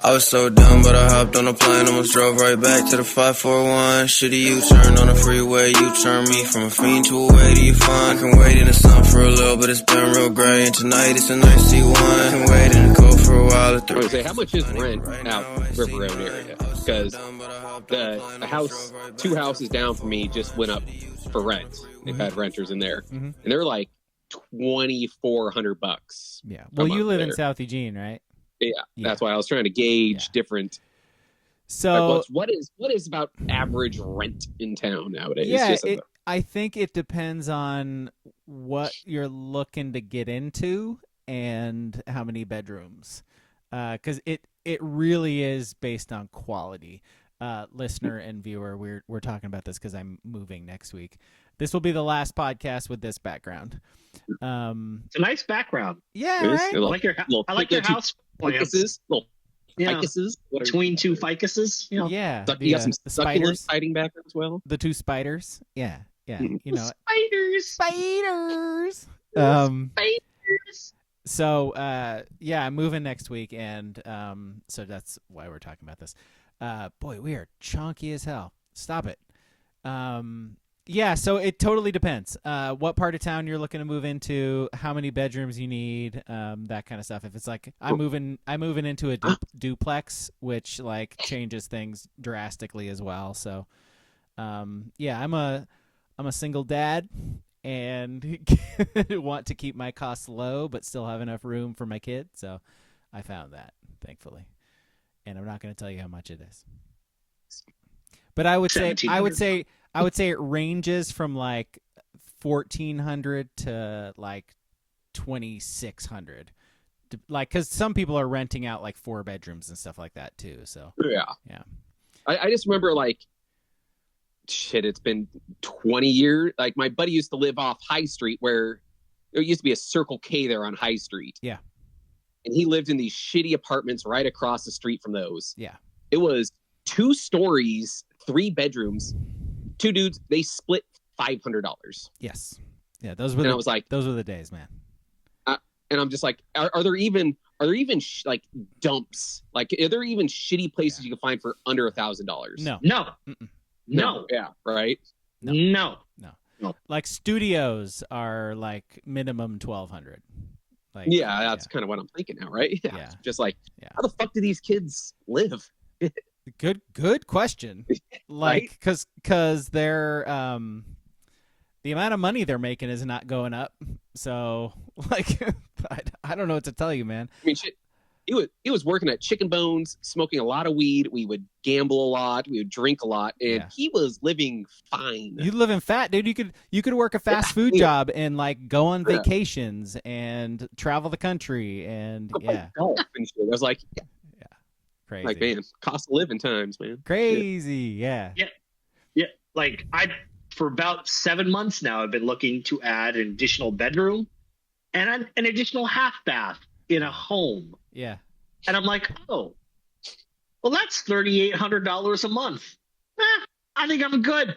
I was so dumb, but I hopped on a plane, almost drove right back to the 541. Shitty U-turn on the freeway, you turn me from a fiend to a way to you fun. I can wait in the sun for a little, but it's been real gray, and tonight it's a nice C1. I can wait in the cold for a while. I would say, how much is rent out River Road area? Because the house, 2 houses down from me just went up for rent. They've had renters in there, and they're like $2,400. Yeah. Well, you live in South Eugene, right? Yeah, that's why I was trying to gauge different. So like what is about average rent in town nowadays? Yeah, I think it depends on what you're looking to get into and how many bedrooms, because it really is based on quality. Listener and viewer, we're talking about this because I'm moving next week. This will be the last podcast with this background. It's a nice background. Yeah, right? I like your house plans. Ficuses Between 2 ficuses. You know. Yeah. You got some the succulent spiders fighting back as well. The 2 spiders. Yeah. You know, Spiders. Spiders. So, I'm moving next week, and so that's why we're talking about this. Boy, we are chunky as hell. Stop it. Yeah, so it totally depends. What part of town you're looking to move into, how many bedrooms you need, that kind of stuff. If it's like I'm moving into a duplex, which like changes things drastically as well. So, I'm a single dad and want to keep my costs low, but still have enough room for my kid. So, I found that, thankfully, and I'm not going to tell you how much it is. But I would say it ranges from like $1,400 to like $2,600, like because some people are renting out like 4 bedrooms and stuff like that too. So yeah. I just remember like, shit, it's been 20 years. Like my buddy used to live off High Street, where there used to be a Circle K there on High Street. Yeah, and he lived in these shitty apartments right across the street from those. Yeah, it was 2 stories. 3 bedrooms, 2 dudes. They split $500. Yes, yeah. Those were the days, man. And I'm just like, are there even like dumps? Like, are there even shitty places you can find for under $1,000? No. Yeah, right. No. Like studios are like minimum $1,200. Like, that's kind of what I'm thinking now, right? Yeah. Just like, how the fuck do these kids live? Good question. Like, because they're the amount of money they're making is not going up. So, like, I don't know what to tell you, man. I mean, shit. He was working at Chicken Bones, smoking a lot of weed. We would gamble a lot. We would drink a lot, and he was living fine. You living fat, dude. You could work a fast food job and like go on vacations and travel the country and golf and shit. I was like, crazy. Like, man, cost of living times, man. Crazy, yeah. Like for about 7 months now, I've been looking to add an additional bedroom and an additional half bath in a home. Yeah. And I'm like, oh, well, that's $3,800 a month. I think I'm good.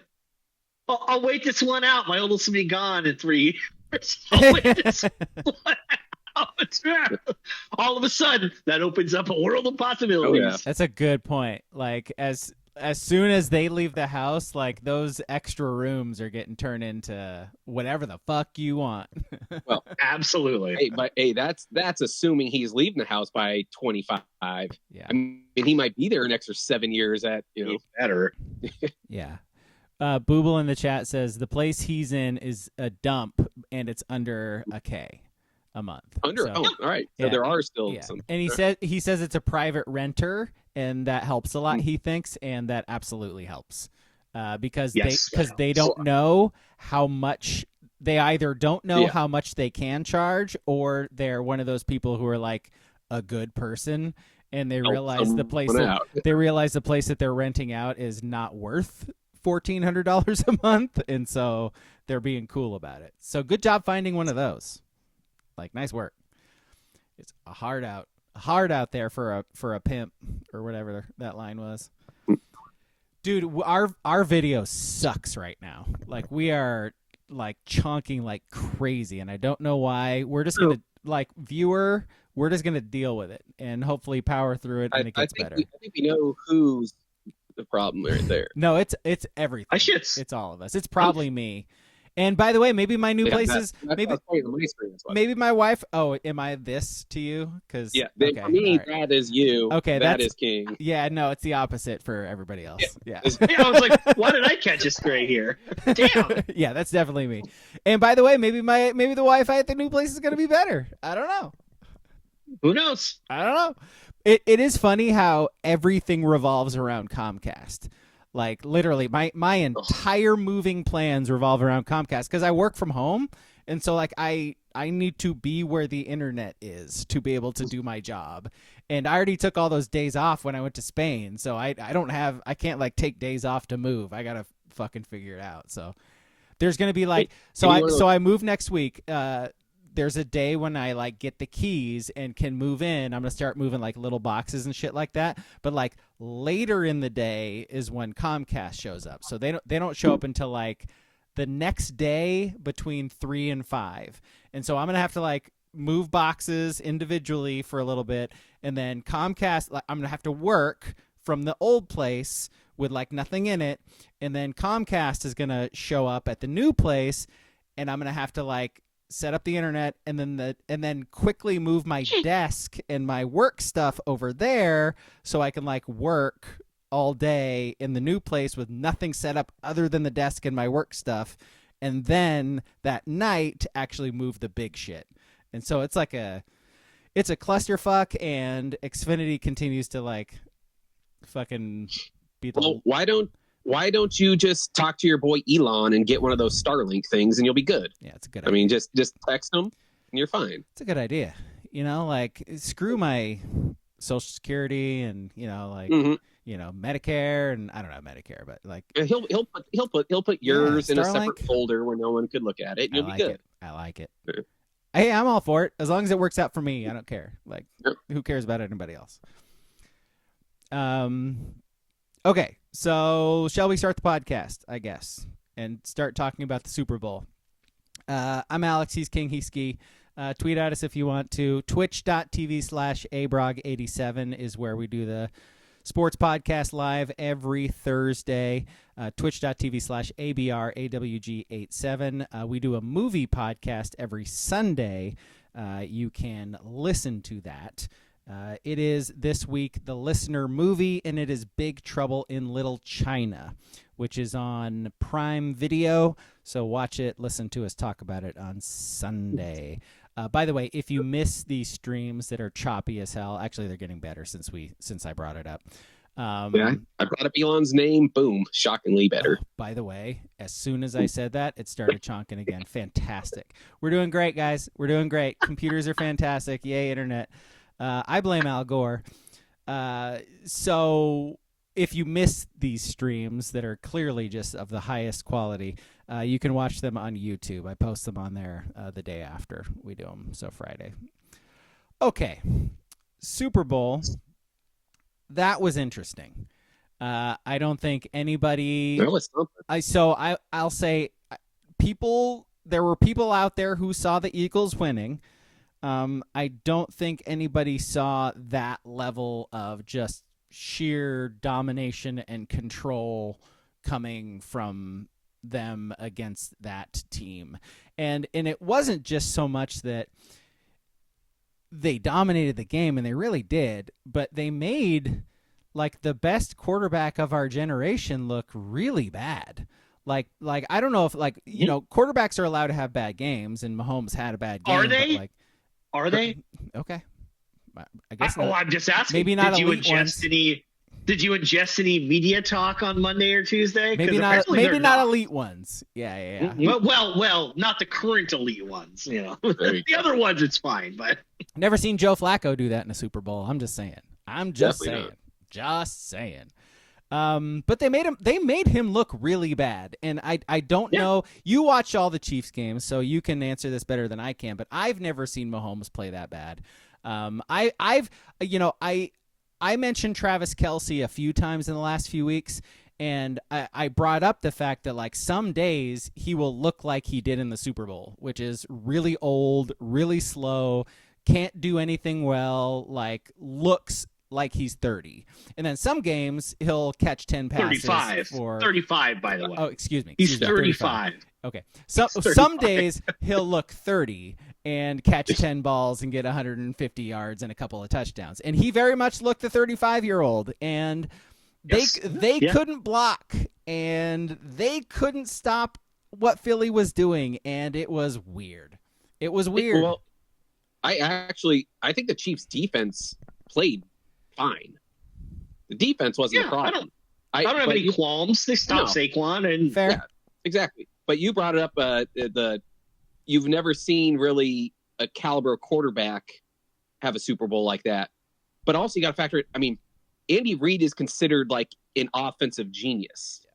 I'll wait this one out. My oldest will be gone in 3 years. I'll wait this one out. All of a sudden, that opens up a world of possibilities. Oh, yeah. That's a good point. Like as soon as they leave the house, like those extra rooms are getting turned into whatever the fuck you want. Well, absolutely. That's assuming he's leaving the house by 25. Yeah, I mean, he might be there an extra 7 years at better. Yeah. Booble in the chat says the place he's in is a dump and it's under $1,000 a month. All right. So there are still some. And he says it's a private renter, and that helps a lot. He thinks, and that absolutely helps, because they don't know how much. They either don't know how much they can charge, or they're one of those people who are like a good person, and they realize the place that they're renting out is not worth $1,400 a month, and so they're being cool about it. So good job finding one of those. Like, nice work. It's a hard out there for a pimp or whatever that line was. Dude, our video sucks right now. Like, we are like chonking like crazy, and I don't know why. We're just gonna like, viewer, we're just gonna deal with it and hopefully power through it, and it gets better. I think we know who's the problem right there. No, it's everything. It's all of us. It's probably me. And by the way, maybe my new place is maybe my wife. Oh, am I this to you? Because for me, that is you. Okay, that is king. Yeah, no, it's the opposite for everybody else. Yeah. I was like, why did I catch a stray here? Damn. Yeah, that's definitely me. And by the way, maybe the Wi-Fi at the new place is going to be better. I don't know. Who knows? I don't know. It is funny how everything revolves around Comcast. Like literally my entire moving plans revolve around Comcast because I work from home, and so like I need to be where the internet is to be able to do my job. And I already took all those days off when I went to Spain, so I can't like take days off to move. I got to fucking figure it out. So there's going to be like I move next week. There's a day when I like get the keys and can move in. I'm going to start moving like little boxes and shit like that. But like later in the day is when Comcast shows up. So they don't show up until like the next day between 3 and 5. And so I'm going to have to like move boxes individually for a little bit. And then Comcast, I'm going to have to work from the old place with like nothing in it. And then Comcast is going to show up at the new place, and I'm going to have to like set up the internet and then quickly move my desk and my work stuff over there so I can like work all day in the new place with nothing set up other than the desk and my work stuff, and then that night actually move the big shit. And so it's a clusterfuck, and Xfinity continues to like fucking be the why don't you just talk to your boy Elon and get one of those Starlink things, and you'll be good? Yeah, it's a good idea. I mean, just text him and you're fine. It's a good idea. You know, like screw my Social Security and Medicare, and I don't know Medicare, but like he'll put yours in Starlink, a separate folder where no one could look at it. And you'll be good. I like it. Hey, I'm all for it as long as it works out for me. I don't care. Like, who cares about anybody else? Okay, so shall we start the podcast, I guess, and start talking about the Super Bowl? I'm Alex. He's King. He's Ski. Tweet at us if you want to. Twitch.tv/abrog87 is where we do the sports podcast live every Thursday. Twitch.tv/abrawg87. We do a movie podcast every Sunday. You can listen to that. It is this week the listener movie, and it is Big Trouble in Little China, which is on Prime Video. So watch it, listen to us talk about it on Sunday. By the way, if you miss these streams that are choppy as hell, actually they're getting better since I brought it up. I brought up Elon's name. Boom, shockingly better. By the way, as soon as I said that, it started chonking again. Fantastic. We're doing great, guys. We're doing great. Computers are fantastic. Yay, internet. I blame Al Gore. So if you miss these streams that are clearly just of the highest quality, you can watch them on YouTube. I post them on there the day after we do them, so Friday. Okay, Super Bowl. That was interesting. I don't think anybody. That was something. I'll say people. There were people out there who saw the Eagles winning. I don't think anybody saw that level of just sheer domination and control coming from them against that team. And it wasn't just so much that they dominated the game, and they really did, but they made like the best quarterback of our generation look really bad. Like I don't know if quarterbacks are allowed to have bad games, and Mahomes had a bad game. Are they? But Are they? Okay. I guess not. I'm just asking. Maybe not. Did you ingest any media talk on Monday or Tuesday? Maybe not. Maybe not elite ones. Yeah. Well, not the current elite ones. You know, the other ones it's fine. But never seen Joe Flacco do that in a Super Bowl. I'm just saying. Just saying. But they made him look really bad, and I don't know. You watch all the Chiefs games, so you can answer this better than I can. But I've never seen Mahomes play that bad. I mentioned Travis Kelce a few times in the last few weeks, and I brought up the fact that like some days he will look like he did in the Super Bowl, which is really old, really slow, can't do anything well, like looks like he's 30. And then some games he'll catch 10 passes 35, by the way. Oh, excuse me. He's 35. Okay. So some days he'll look 30 and catch 10 balls and get 150 yards and a couple of touchdowns. And he very much looked the 35-year-old, and they couldn't block, and they couldn't stop what Philly was doing, and it was weird. It was weird. Well, I think the Chiefs defense played fine. The defense wasn't a problem. I don't have any qualms. They stopped Saquon, and fair. Yeah, exactly. But you brought it up, you've never seen really a caliber quarterback have a Super Bowl like that. But also you got to factor it. I mean, Andy Reid is considered like an offensive genius.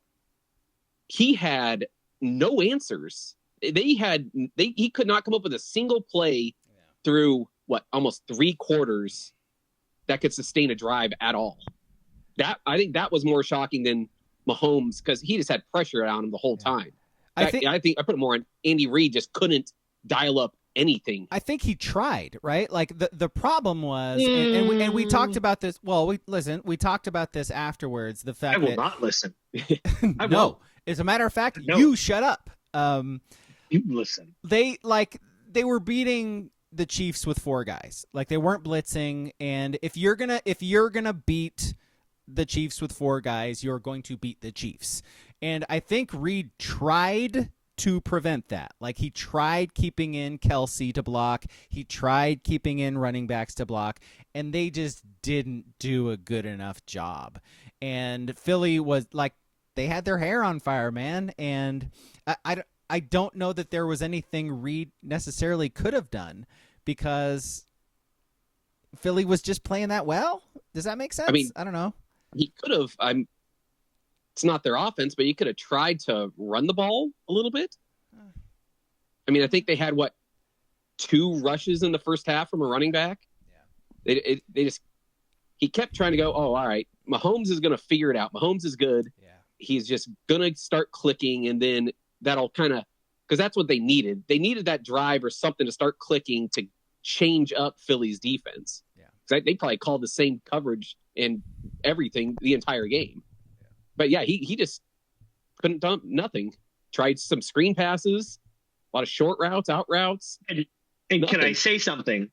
He had no answers. He could not come up with a single play through almost 3 quarters that could sustain a drive at all. I think that was more shocking than Mahomes, because he just had pressure on him the whole time. I think I put it more on Andy Reid just couldn't dial up anything. I think he tried, right? Like the problem was, and we talked about this. Well, we talked about this afterwards. The fact I will not listen. No, as a matter of fact, you shut up. You listen. They were beating the Chiefs with 4 guys. Like, they weren't blitzing, and if you're gonna beat the Chiefs with 4 guys, you're going to beat the Chiefs. And I think Reid tried to prevent that. Like, he tried keeping in Kelsey to block. He tried keeping in running backs to block, and they just didn't do a good enough job. And Philly was like, they had their hair on fire, man. And I don't know that there was anything Reid necessarily could have done, because Philly was just playing that well. Does that make sense? I mean, I don't know. He could have. It's not their offense, but he could have tried to run the ball a little bit. I mean, I think they had 2 rushes in the first half from a running back. Yeah. He kept trying to go, oh, all right, Mahomes is going to figure it out. Mahomes is good. Yeah. He's just going to start clicking, and then that'll kind of, because that's what they needed. They needed that drive or something to start clicking to change up Philly's defense. Yeah. Because they probably called the same coverage and everything the entire game. Yeah. But yeah, he just couldn't dump nothing. Tried some screen passes, a lot of short routes, out routes. And can I say something?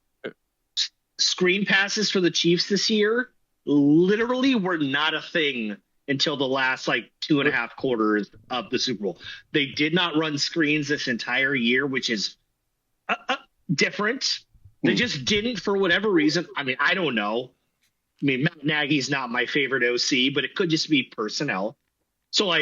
Screen passes for the Chiefs this year literally were not a thing until the last 2.5 quarters of the Super Bowl. They did not run screens this entire year, which is different. They just didn't, for whatever reason. I mean, I don't know. I mean, Matt Nagy's not my favorite OC, but it could just be personnel. So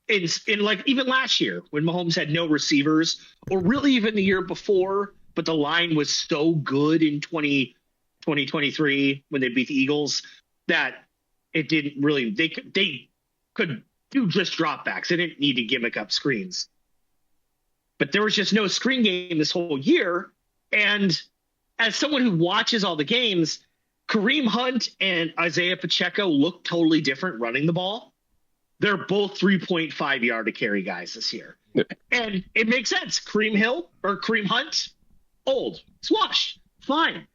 even last year when Mahomes had no receivers, or really even the year before, but the line was so good in 2023 when they beat the Eagles that it didn't really, they could do just dropbacks. They didn't need to gimmick up screens. But there was just no screen game this whole year. And as someone who watches all the games, Kareem Hunt and Isaiah Pacheco look totally different running the ball. They're both 3.5 yard to carry guys this year. And it makes sense. Kareem Hunt, old, swash, fine.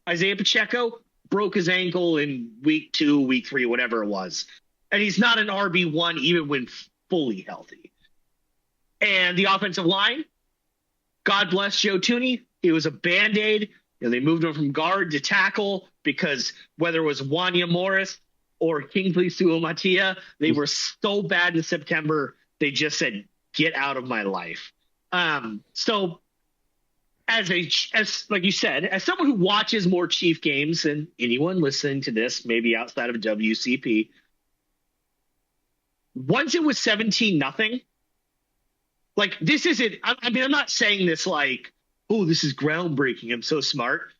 Isaiah Pacheco broke his ankle in week 2, week 3, whatever it was. And he's not an RB1 even when fully healthy. And the offensive line, God bless Joe Tooney. He was a Band-Aid. They moved him from guard to tackle because whether it was Wanya Morris or Kingsley Suamatia, they were so bad in September, they just said, get out of my life. So as like you said, as someone who watches more Chief games than anyone listening to this, maybe outside of WCP, once it was 17-0, this isn't, I mean, I'm not saying this oh, this is groundbreaking, I'm so smart.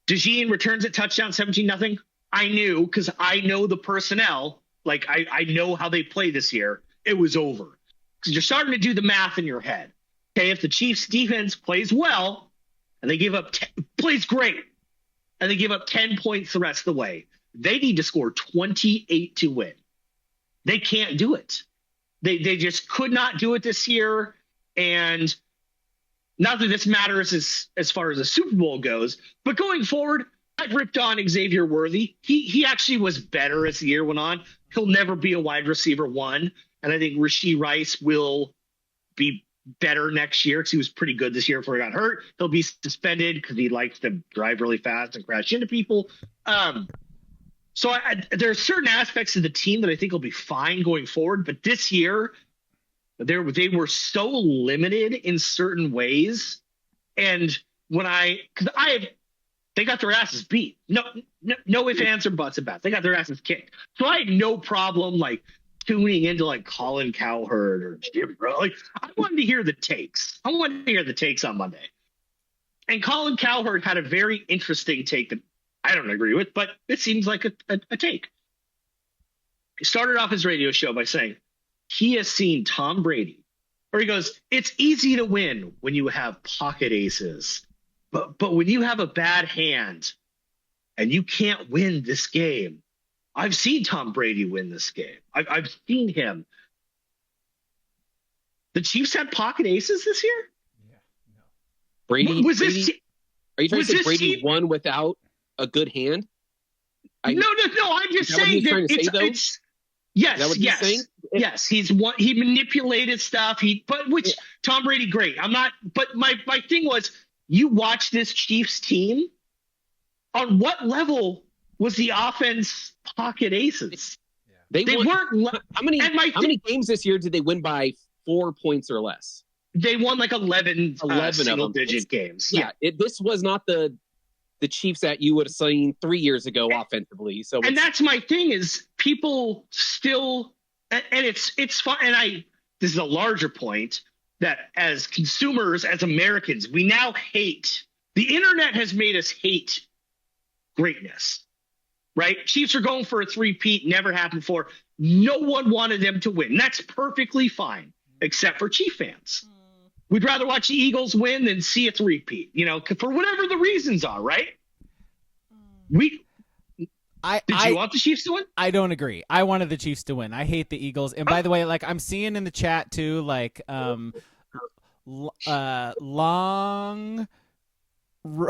Eugene returns at touchdown 17-0. I knew, because I know the personnel, I know how they play this year. It was over. Because you're starting to do the math in your head. Okay, if the Chiefs defense plays well, and they give up plays great, and they give up 10 points the rest of the way, they need to score 28 to win. They can't do it. They just could not do it this year. And not that this matters as far as the Super Bowl goes, but going forward, I've ripped on Xavier Worthy. He actually was better as the year went on. He'll never be a wide receiver one, and I think Rashee Rice will be better next year because he was pretty good this year before he got hurt. He'll be suspended because he likes to drive really fast and crash into people. So there are certain aspects of the team that I think will be fine going forward, but this year they were so limited in certain ways, and they got their asses beat. No ifs, ands, or buts about it. They got their asses kicked. So I had no problem like tuning into like Colin Cowherd or Jim Bro. Like I wanted to hear the takes. I wanted to hear the takes on Monday. And Colin Cowherd had a very interesting take that I don't agree with, but it seems like a take. He started off his radio show by saying he has seen Tom Brady, or he goes, it's easy to win when you have pocket aces. But when you have a bad hand and you can't win this game, I've seen Tom Brady win this game. I've seen him. The Chiefs had pocket aces this year? Yeah, no. Brady, are you trying to say Brady won without a good hand? No. I'm just saying that it's yes. He manipulated stuff. Tom Brady, great. I'm not. But my thing was, you watch this Chiefs team. On what level was the offense pocket aces? Yeah. They weren't. How many games this year did they win by 4 points or less? They won like 11 single-digit games. Yeah, this was not the Chiefs that you would have seen 3 years ago offensively. So, and that's my thing is people still, and it's fun. And this is a larger point that as consumers, as Americans, we now hate. The internet has made us hate greatness, right? Chiefs are going for a three-peat, never happened before. No one wanted them to win. That's perfectly fine, except for Chief fans. We'd rather watch the Eagles win than see a three-peat, for whatever the reasons are, right? Did you want the Chiefs to win? I don't agree. I wanted the Chiefs to win. I hate the Eagles. And by the way, like I'm seeing in the chat too, like long rod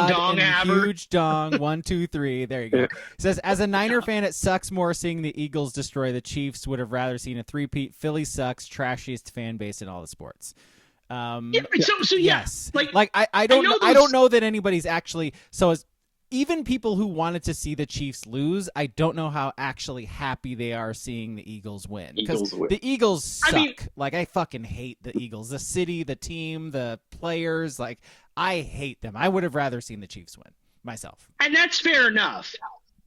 dong and huge dong 1 2 3. There you go. It says, as a Niner fan, it sucks more seeing the Eagles destroy the Chiefs. Would have rather seen a three-peat. Philly sucks. Trashiest fan base in all the sports. Yes. Like I don't know that anybody's actually even people who wanted to see the Chiefs lose, I don't know how actually happy they are seeing the Eagles win. Because the Eagles suck. I fucking hate the Eagles. The city, the team, the players. Like, I hate them. I would have rather seen the Chiefs win myself. And that's fair enough.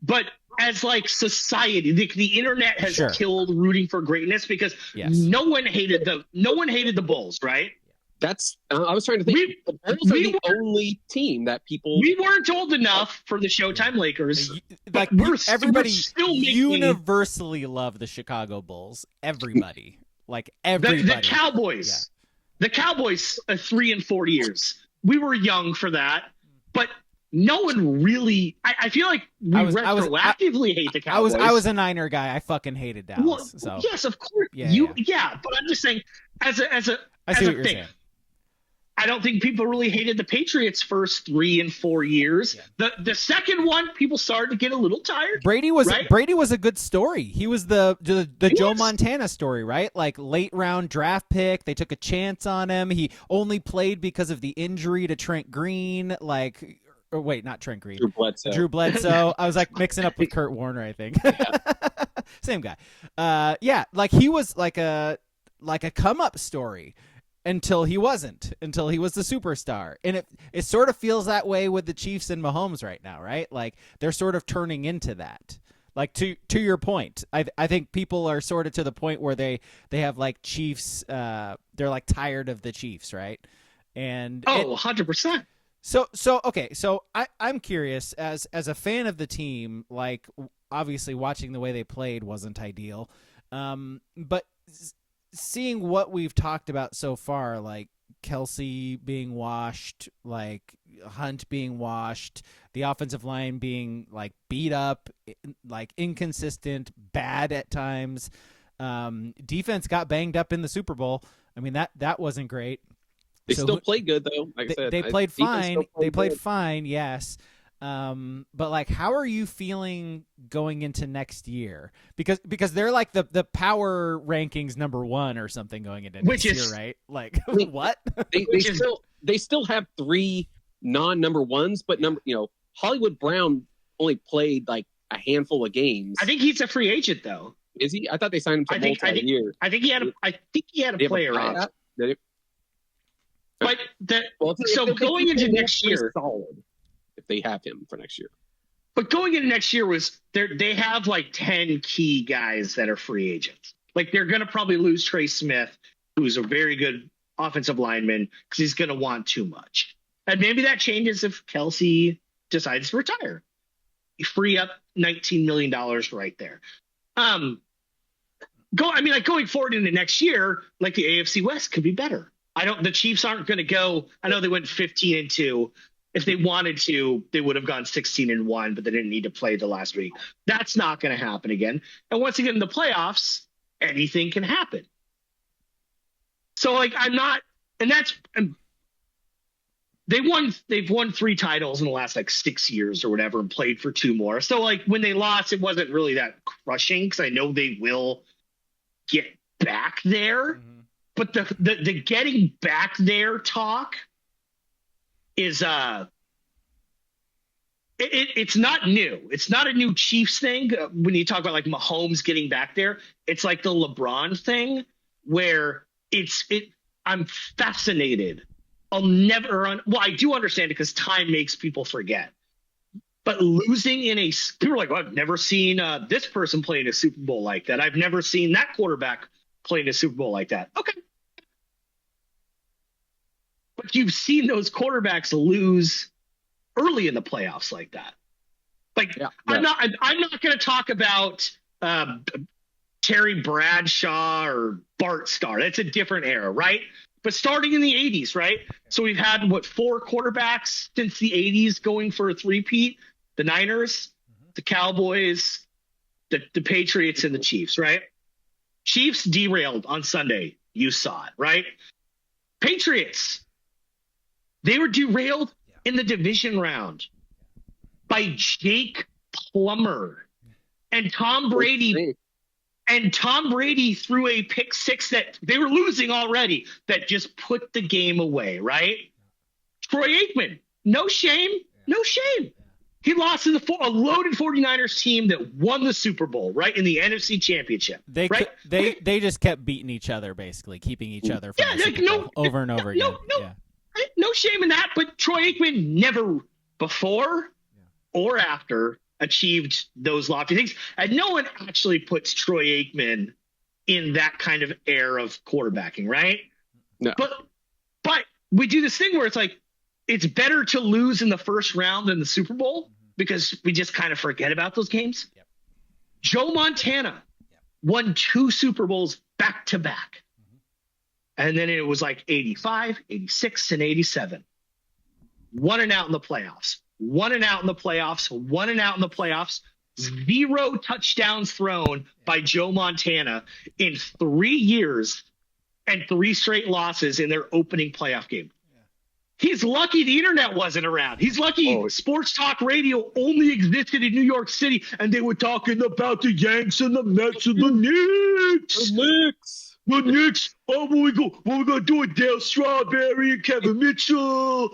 But as society, the internet has killed rooting for greatness because no one hated the Bulls, right? That's I was trying to think. The Bulls are the only team that people. We weren't old enough for the Showtime Lakers. Everybody universally love the Chicago Bulls. Everybody, everybody. The Cowboys. Yeah. The Cowboys 3 and 4 years. We were young for that, but no one really. I feel like we retroactively hate the Cowboys. I was a Niner guy. I fucking hated Dallas. Yes, of course. But I'm just saying, as a I see what you're saying. I don't think people really hated the Patriots first 3 and 4 years. Yeah. The second one, people started to get a little tired. Brady was a good story. He was the Joe Montana story, right? Like late round draft pick. They took a chance on him. He only played because of the injury to Trent Green. Not Trent Green. Drew Bledsoe. I was mixing up with Kurt Warner, I think. Yeah. Same guy. He was like a come up story. Until he was the superstar. And it sort of feels that way with the Chiefs and Mahomes right now, right? Like they're sort of turning into that. Like to your point, I think people are sort of to the point where they have Chiefs, they're tired of the Chiefs, right? And 100%. So I'm curious as a fan of the team, obviously watching the way they played wasn't ideal. But seeing what we've talked about so far, like Kelsey being washed, Hunt being washed, the offensive line being beat up, inconsistent, bad at times. Defense got banged up in the Super Bowl. I mean, that wasn't great. They still played good, though. Like I said, they played fine. They played good. fine, yes. But like, how are you feeling going into next year? Because they're like the power rankings -- 1 or something going into next year, right? Like, what? They still have 3 non-number ones, but Hollywood Brown only played like a handful of games. I think he's a free agent, though. Is he? I thought they signed him to multi-year. I think he had a player option. But going into next year, solid if they have him for next year. But going into next year they have like 10 key guys that are free agents. Like they're going to probably lose Trey Smith, who's a very good offensive lineman, because he's going to want too much. And maybe that changes if Kelsey decides to retire. You free up $19 million right there. Going forward into next year, like the AFC West could be better. The Chiefs aren't going to go. I know they went 15-2. If they wanted to, they would have gone 16-1, but they didn't need to play the last week. That's not going to happen again. And once again, in the playoffs, anything can happen. So like, they've won 3 titles in the last like 6 years or whatever, and played for 2 more. So like when they lost, it wasn't really that crushing, because I know they will get back there. Mm-hmm. But the getting back there talk is it's not new. It's not a new Chiefs thing. When you talk about like Mahomes getting back there, it's like the LeBron thing where I'm fascinated. I do understand it because time makes people forget. But losing people are like, well, I've never seen this person play in a Super Bowl like that. I've never seen that quarterback play in a Super Bowl like that. Okay. But you've seen those quarterbacks lose early in the playoffs like that. Like, yeah. I'm not going to talk about Terry Bradshaw or Bart Starr. That's a different era, right? But starting in the 80s, right? So we've had, 4 quarterbacks since the 80s going for a three-peat? The Niners, the Cowboys, the Patriots, and the Chiefs, right? Chiefs derailed on Sunday. You saw it, right? Patriots, they were derailed in the division round by Jake Plummer and Tom Brady. And Tom Brady threw a pick 6 that they were losing already, that just put the game away, right? Troy Aikman, no shame. He lost to a loaded 49ers team that won the Super Bowl, right, in the NFC Championship. They just kept beating each other, basically, keeping each other from the Super Bowl over and over again. No shame in that, but Troy Aikman never before or after achieved those lofty things. And no one actually puts Troy Aikman in that kind of air of quarterbacking, right? No. But we do this thing where it's like, it's better to lose in the first round than the Super Bowl because we just kind of forget about those games. Yep. Joe Montana won 2 Super Bowls back to back. And then it was like 85, 86, and 87. 1 and out in the playoffs. 1 and out in the playoffs. 1 and out in the playoffs. 0 touchdowns thrown by Joe Montana in 3 years and 3 straight losses in their opening playoff game. He's lucky the internet wasn't around. He's lucky sports talk radio only existed in New York City, and they were talking about the Yanks and the Mets and the Knicks. The Knicks. Oh, what we gonna do with Dale Strawberry and Kevin Mitchell?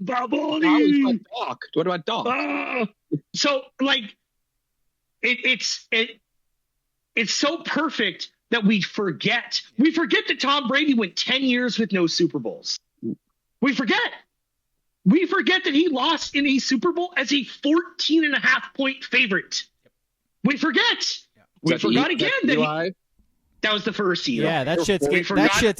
Balboni. What about Doc? So like, it's so perfect that we forget. We forget that Tom Brady went 10 years with no Super Bowls. We forget that he lost in a Super Bowl as a 14.5-point favorite. We forget. We forgot again that was the first year. Yeah, that shit's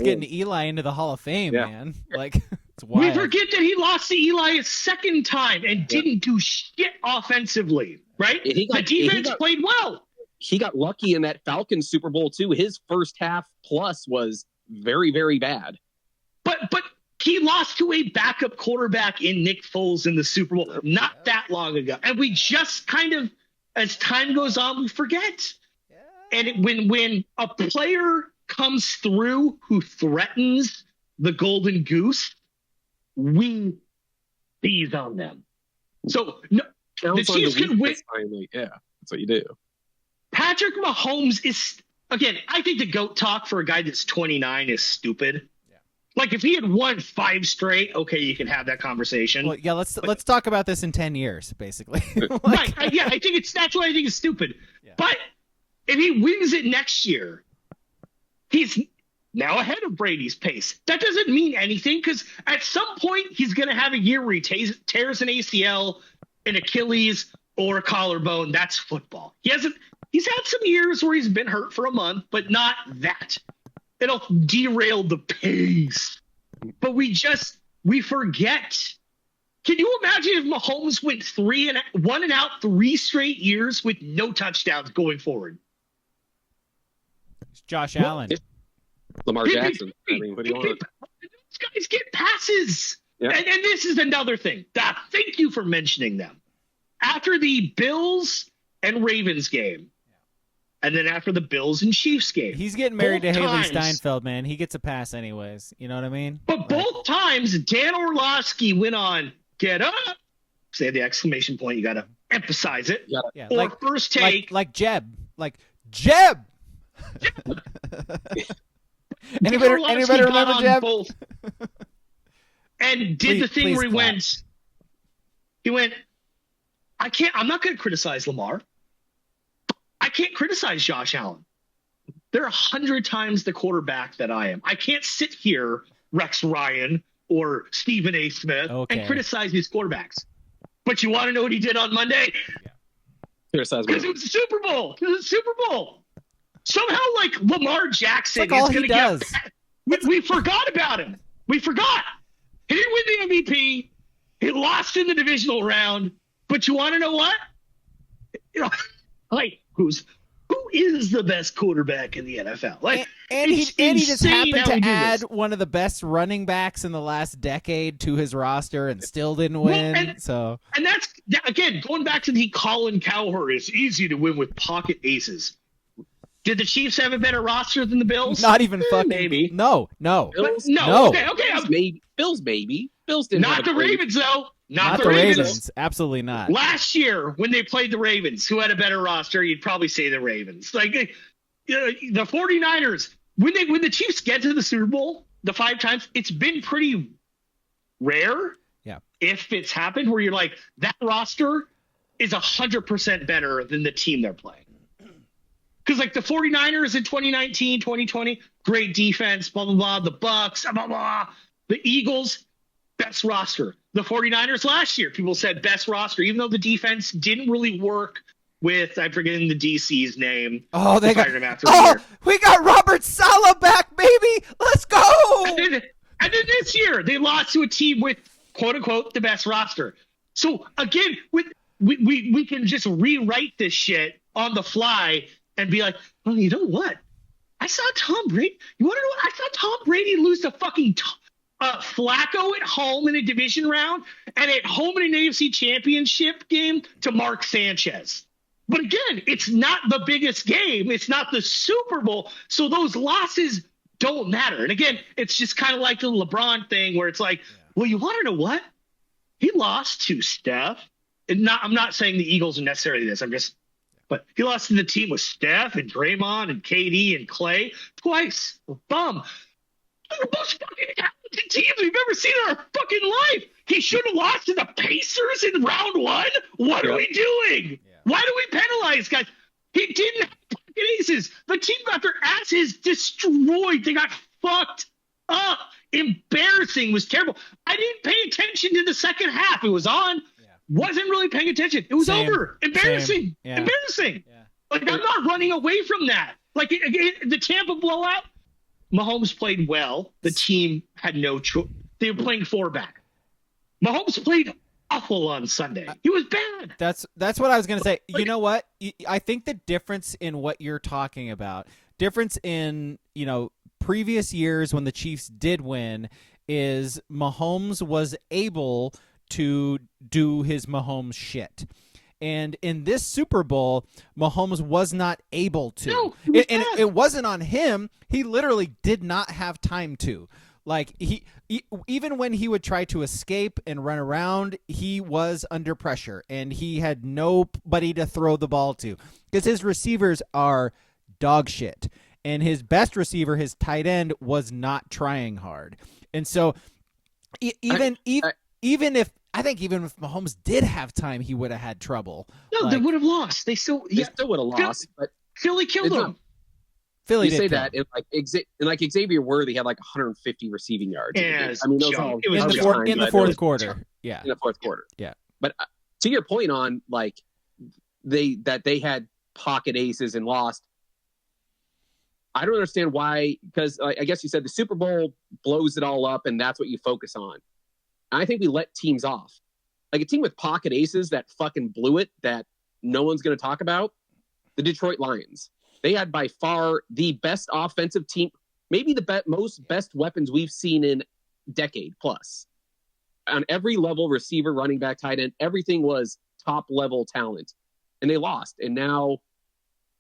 getting Eli into the Hall of Fame, man. Like, it's wild. We forget that he lost to Eli a second time and didn't do shit offensively, right? The defense played well. He got lucky in that Falcons Super Bowl too. His first half plus was very, very bad. But he lost to a backup quarterback in Nick Foles in the Super Bowl not that long ago. And we just kind of, as time goes on, we forget. Yeah. And when a player comes through who threatens the golden goose, we seize on them. So no, the Chiefs can win. Finally. Yeah, that's what you do. Patrick Mahomes is, again, I think the GOAT talk for a guy that's 29 is stupid. Yeah. Like, if he had won 5 straight, okay, you can have that conversation. Well, yeah, let's talk about this in 10 years, basically. Right. Yeah, I think that's what I think is stupid. Yeah. But if he wins it next year, he's now ahead of Brady's pace. That doesn't mean anything, because at some point he's going to have a year where he tears an ACL, an Achilles, or a collarbone. That's football. He's had some years where he's been hurt for a month, but not that. It'll derail the pace. But we forget. Can you imagine if Mahomes went 1 and out 3 straight years with no touchdowns going forward? It's Josh Allen. Lamar Jackson. I mean, what do you want? Those guys get passes. Yeah. And this is another thing. Thank you for mentioning them. After the Bills and Ravens game, and then after the Bills and Chiefs game. He's getting married to Haley Steinfeld, man. He gets a pass anyways. You know what I mean? But both times, Dan Orlovsky went on, get up. Say the exclamation point. You got to emphasize it. Yeah. Or first take. Like Jeb. Like Jeb. Anybody remember Jeb? And did the thing where he went, I'm not going to criticize Lamar. I can't criticize Josh Allen. They're 100 times the quarterback that I am. I can't sit here, Rex Ryan or Stephen A. Smith, and criticize these quarterbacks. But you want to know what he did on Monday? Yeah. Criticize because it was the Super Bowl. Somehow, like, Lamar Jackson is going to get. We forgot about him. We forgot. He didn't win the MVP. He lost in the divisional round. But you want to know what? Like, who is the best quarterback in the NFL? Like, and he just happened to add one of the best running backs in the last decade to his roster and still didn't win. And that's, again, going back to the Colin Cowherd, it's easy to win with pocket aces. Did the Chiefs have a better roster than the Bills? Not even fucking. Maybe. No. Bills, no. Okay. Bills, maybe. Bills didn't. Not the Ravens, though. Not the Ravens. Absolutely not. Last year, when they played the Ravens, who had a better roster, you'd probably say the Ravens. Like, the 49ers, when the Chiefs get to the Super Bowl, the 5 times, it's been pretty rare. Yeah. If it's happened where you're like, that roster is 100% better than the team they're playing. Because, like, the 49ers in 2019, 2020, great defense, blah, blah, blah. The Bucks, blah, blah. The Eagles, best roster. The 49ers last year, people said best roster, even though the defense didn't really work with, I'm forgetting the DC's name. Oh, we got Robert Saleh back, baby. Let's go. And then this year, they lost to a team with, quote unquote, the best roster. So, again, we can just rewrite this shit on the fly and be like, well, you know what? I saw Tom Brady. You want to know what? I saw Tom Brady lose to fucking Flacco at home in a division round and at home in an AFC championship game to Mark Sanchez. But again, it's not the biggest game. It's not the Super Bowl. So those losses don't matter. And again, it's just kind of like the LeBron thing where it's like, well, you want to know what? He lost to Steph. And I'm not saying the Eagles are necessarily this. But he lost to the team with Steph and Draymond and KD and Clay twice. Bum. The most fucking talented teams we've ever seen in our fucking life. He should have lost to the Pacers in round 1. What are we doing? Yeah. Why do we penalize guys? He didn't have fucking aces. The team got their asses destroyed. They got fucked up. Embarrassing. Was terrible. I didn't pay attention to the second half. It was on. Wasn't really paying attention. It was over. Embarrassing. Yeah. Embarrassing. Yeah. Like, I'm not running away from that. Like, the Tampa blowout, Mahomes played well. The team had no choice. They were playing 4-back. Mahomes played awful on Sunday. He was bad. That's what I was going to say. You know what? I think the difference in what you're talking about, difference in, previous years when the Chiefs did win, is Mahomes was able to do his Mahomes shit. And in this Super Bowl, Mahomes was not able to. No, it wasn't on him. He literally did not have time to. Like he even when he would try to escape and run around, he was under pressure and he had nobody to throw the ball to because his receivers are dog shit. And his best receiver, his tight end, was not trying hard. And so even if Mahomes did have time, he would have had trouble. No, they would have lost. They still would have lost. But Philly killed them. Philly you say that, and like Xavier Worthy had like 150 receiving yards. Yeah, I mean, those in the fourth quarter. Yeah, in the fourth quarter. Yeah, but to your point on like they had pocket aces and lost. I don't understand why, because I guess you said the Super Bowl blows it all up, and that's what you focus on. I think we let teams off. Like a team with pocket aces that fucking blew it, that no one's going to talk about, the Detroit Lions. They had by far the best offensive team, maybe the most best weapons we've seen in decade plus. On every level, receiver, running back, tight end, everything was top level talent. And they lost. And now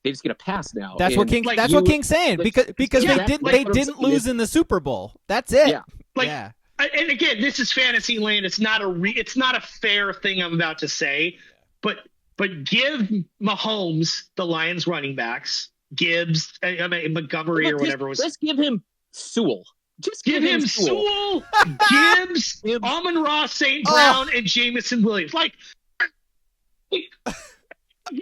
they just get a pass now. That's what King's saying because they didn't lose in the Super Bowl. That's it. Yeah. And again, this is fantasy land. It's not a fair thing I'm about to say, but give Mahomes the Lions running backs, Gibbs, Montgomery or whatever it was. Let's give him Sewell. Just give him Sewell, Gibbs, Amon-Ra St. Brown, and Jamison Williams. Like,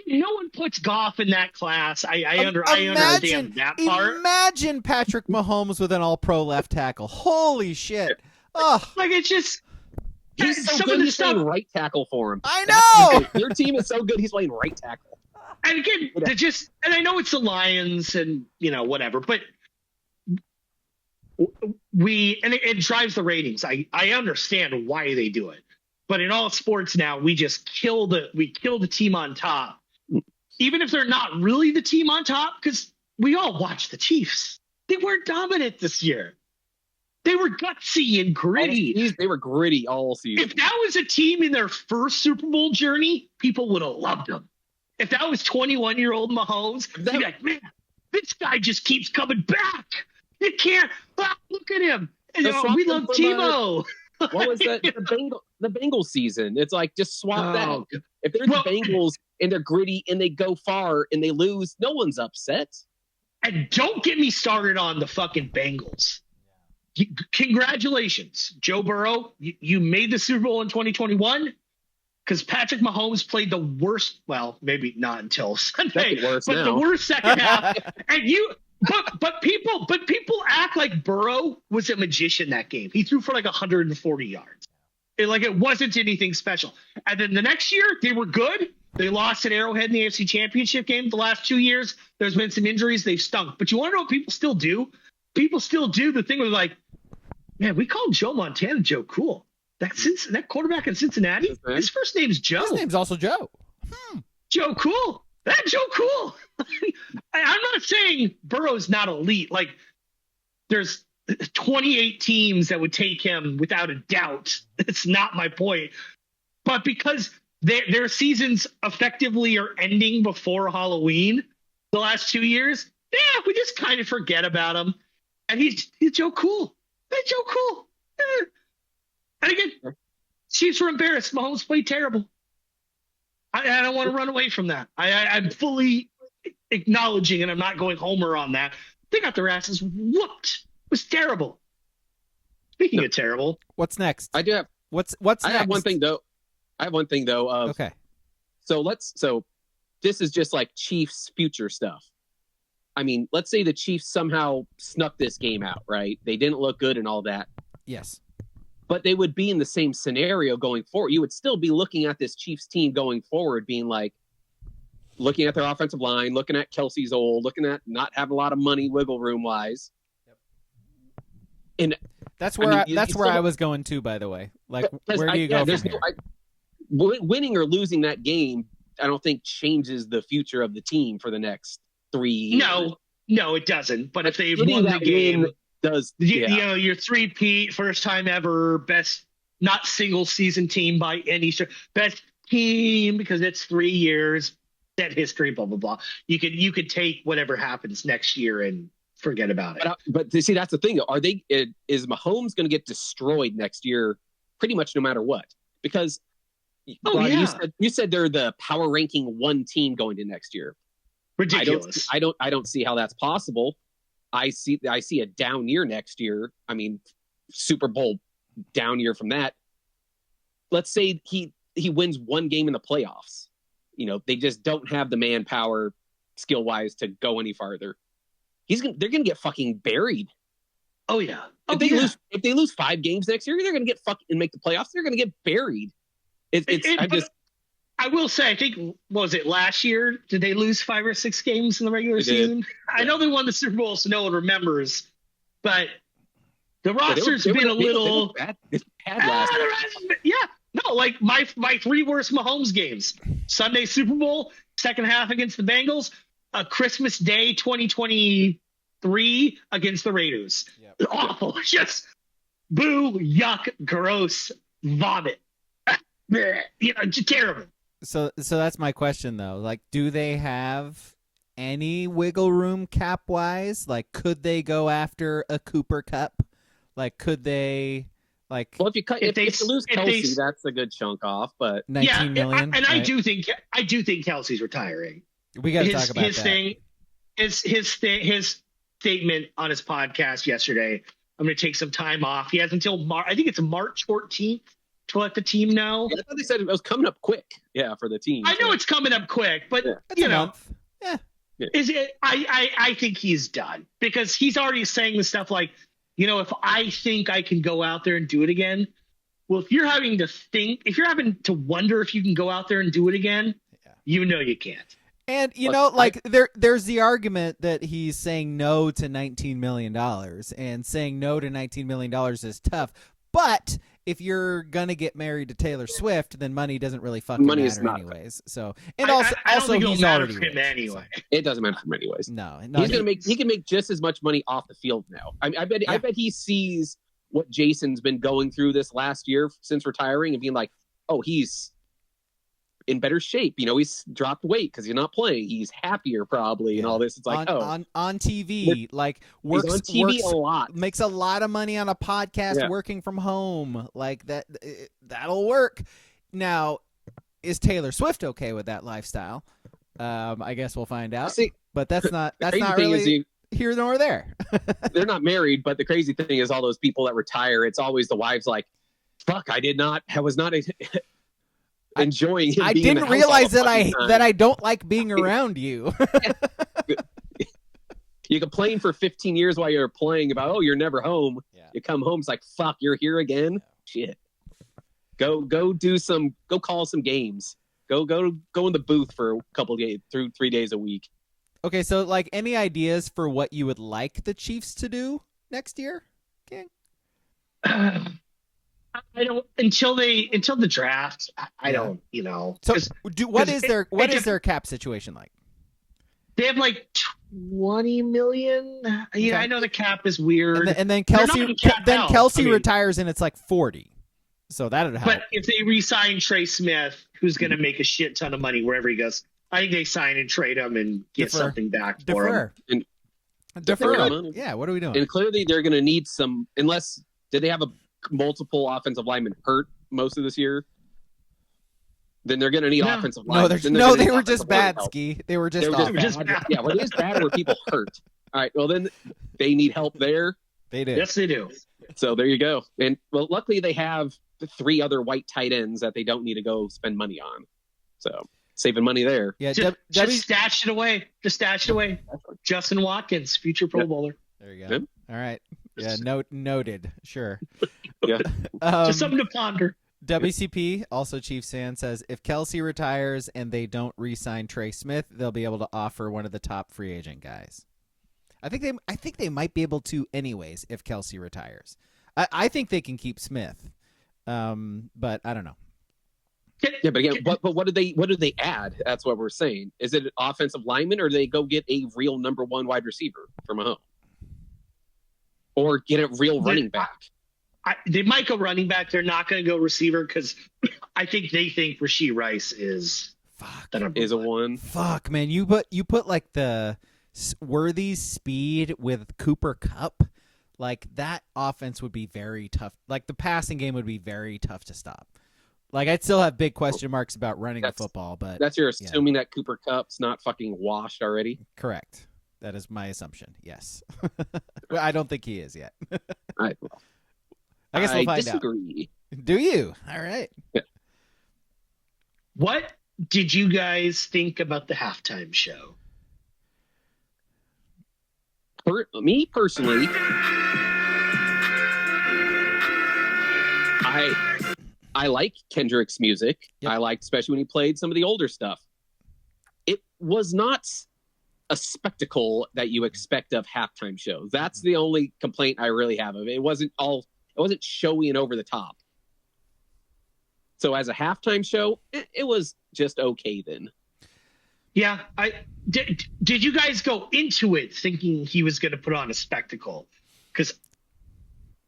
no one puts Goff in that class. I understand that part. Imagine Patrick Mahomes with an all-pro left tackle. Holy shit. Oh. Like, it's just... He's so good he's playing right tackle for him. I know! Your team is so good he's playing right tackle. And again, and I know it's the Lions and, whatever, but it drives the ratings. I understand why they do it. But in all sports now, we just kill the team on top. Even if they're not really the team on top, because we all watch the Chiefs. They weren't dominant this year. They were gutsy and gritty. They were gritty all season. If that was a team in their first Super Bowl journey, people would have loved them. If that was 21-year-old Mahomes, they'd be like, man, this guy just keeps coming back. You can't. Look at him. We love Tebow. What was that? The Bengals season. It's like, just swap that. If they're the Bengals and they're gritty and they go far and they lose, no one's upset. And don't get me started on the fucking Bengals. Congratulations, Joe Burrow. You made the Super Bowl in 2021 because Patrick Mahomes played the worst. Well, maybe not until Sunday, the worst second half. And but people act like Burrow was a magician that game. He threw for like 140 yards. It wasn't anything special. And then the next year they were good. They lost at Arrowhead in the AFC Championship game. The last 2 years, there's been some injuries. They've stunk. But you want to know what people still do? People still do the thing where they're like, man, we called Joe Montana Joe Cool. That quarterback in Cincinnati, his first name's Joe. His name's also Joe. Joe Cool. That's Joe Cool. I'm not saying Burrow's not elite. Like, there's 28 teams that would take him without a doubt. It's not my point. But because their seasons effectively are ending before Halloween the last 2 years, we just kind of forget about him. And he's Joe Cool. That's Joe Cool. And again, Chiefs were embarrassed. Mahomes played terrible. I don't want to run away from that. I'm fully acknowledging, and I'm not going Homer on that. They got their asses whooped. It was terrible. Speaking of terrible, what's next? I do have. What's next? I have one thing though. Okay. So this is just like Chiefs future stuff. I mean, let's say the Chiefs somehow snuck this game out, right? They didn't look good and all that. Yes. But they would be in the same scenario going forward. You would still be looking at this Chiefs team going forward, being like, looking at their offensive line, looking at Kelsey's old, looking at not having a lot of money wiggle room wise. Yep. And that's where I was going too, by the way. Like, where do you go from here? Winning or losing that game, I don't think changes the future of the team for the next 3 years. No, it doesn't. But if they've won the game, your three-peat, first time ever, best, not single season team by any best team because it's 3 years, set history, blah blah blah. You could take whatever happens next year and forget about it. But see, that's the thing. Is Mahomes going to get destroyed next year? Pretty much no matter what, because you said they're the power ranking 1 team going to next year. Ridiculous. I don't see how that's possible. I see a down year next year. I mean, Super Bowl down year from that. Let's say he wins 1 game in the playoffs. You know, they just don't have the manpower skill wise to go any farther. They're gonna get fucking buried. Oh yeah. If they lose 5 games next year, they're gonna get fucking and make the playoffs. They're gonna get buried. I will say, I think, what was it last year? Did they lose 5 or 6 games in the regular season? Yeah. I know they won the Super Bowl, so no one remembers. But the roster's been a little bad. It's bad last year. Yeah. No, like my 3 worst Mahomes games. Sunday Super Bowl, second half against the Bengals, Christmas Day 2023 against the Raiders. Yep. Awful. Just boo, yuck, gross, vomit. Just terrible. So that's my question though. Like, do they have any wiggle room cap wise? Like, could they go after a Cooper Cup? Like, could they? Like, well, if they lose Kelsey, that's a good chunk off. But 19 million. And right? I do think Kelsey's retiring. We got to talk about his that. thing. His statement on his podcast yesterday. I'm going to take some time off. He has until I think it's March 14th to let the team know. Yeah, I thought they said it was coming up quick. Yeah, for the team. I know it's coming up quick, but you know, is it? I think he's done because he's already saying the stuff like, you know, if I think I can go out there and do it again, well, if you're having to wonder if you can go out there and do it again, you know you can't. And, you know, like, there's the argument that he's saying no to $19 million, and saying no to $19 million is tough. But if you're going to get married to Taylor Swift, then money doesn't really fucking matter anyways. So, and I don't think he's already rich, anyway. So. It doesn't matter for him anyways. No, he can make just as much money off the field now. I bet he sees what Jason's been going through this last year since retiring and being like, oh, he's in better shape. You know, he's dropped weight because he's not playing. He's happier probably and all this. It's like, on TV, like works on TV a lot, makes a lot of money on a podcast working from home. Like that'll work. Now, is Taylor Swift okay with that lifestyle? I guess we'll find out. But that's not really here nor there. They're not married, but the crazy thing is all those people that retire, it's always the wives like, fuck, I was not enjoying him. I didn't realize that I don't like being around you. You complain for 15 years while you're playing about, oh, you're never home. Yeah. You come home, it's like, fuck, you're here again. Yeah. Shit. Go call some games. Go in the booth for a couple days, 3 days a week. Okay, so like any ideas for what you would like the Chiefs to do next year, King? I don't until the draft. I don't, you know. So what is their cap situation like? They have like 20 million. Yeah, I know the cap is weird. And then Kelsey retires and it's like 40. So that'd help. But if they re-sign Trey Smith, who's going to make a shit ton of money wherever he goes, I think they sign and trade him and get something back for him. Defer. Yeah, what are we doing? And clearly they're going to need some. Unless did they have multiple offensive linemen hurt most of this year? Then they're going to need offensive linemen. No, they were just bad, Ski. They were just bad. Yeah, well, it is bad where people hurt. All right, well, then they need help there. They do. Yes, they do. So there you go. And, well, luckily they have 3 other white tight ends that they don't need to go spend money on. So saving money there. Yeah, just stash it away. Justin Watkins, future Pro Bowler. There you go. All right. Yeah, noted. Sure. Yeah. Just something to ponder. WCP, also Chiefs fan, says if Kelsey retires and they don't re-sign Trey Smith, they'll be able to offer one of the top free agent guys. I think they might be able to anyways if Kelsey retires. I think they can keep Smith, but I don't know. Yeah, but again, but what did they add? That's what we're saying. Is it an offensive lineman, or do they go get a real number 1 wide receiver for Mahomes, or get a real running back? they might go running back. They're not going to go receiver because I think they think Rashee Rice is a one. Fuck, man, you put like the Worthy speed with Cooper Kupp, like that offense would be very tough. Like the passing game would be very tough to stop. Like I'd still have big question marks about running the football, but that's you're assuming that Cooper Kupp's not fucking washed already. Correct. That is my assumption. Yes. Well, I don't think he is yet. I guess we'll find disagree. out. Do you? All right. Yeah. What did you guys think about the halftime show? Me personally, I like Kendrick's music. Yep. I liked, especially when he played some of the older stuff. It was not a spectacle that you expect of halftime shows. That's the only complaint I really have of it. It wasn't showy and over the top. So as a halftime show, it was just okay then. Yeah, did you guys go into it thinking he was going to put on a spectacle? Because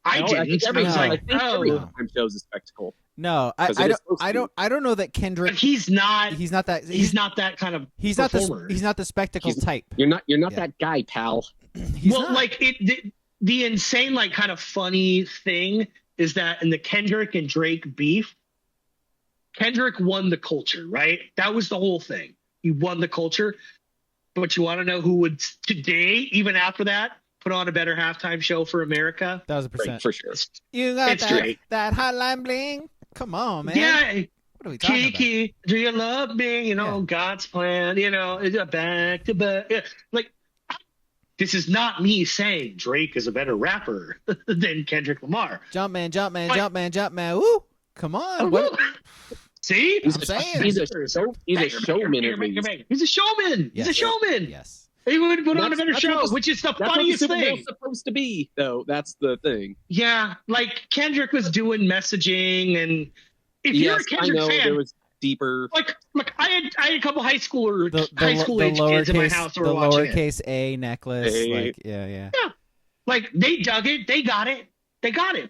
I didn't. I think every halftime show is a spectacle. No, I don't know that Kendrick. But he's not that kind of. He's performer. Not the spectacle type. You're not that guy, pal. The insane, like, kind of funny thing is that in the Kendrick and Drake beef, Kendrick won the culture, right? That was the whole thing. He won the culture. But you want to know who would today, even after that, put on a better halftime show for America? 1,000%. For sure. You got that hotline bling? Come on, man. Yeah. What are we talking Kiki, do you love me? God's plan, back to back. Yeah. Like, this is not me saying Drake is a better rapper than Kendrick Lamar. Jump man. Woo! Come on. What? See? He's a showman. He's a showman. He's a showman. Yes. He would put on a better show, which is the funniest thing. That's supposed to be, though. That's the thing. Yeah, like Kendrick was doing messaging, and if you're a Kendrick fan, there was deeper. Like I had a couple high school age kids in my house who were watching it. The lowercase A necklace, yeah. Like they dug it, they got it.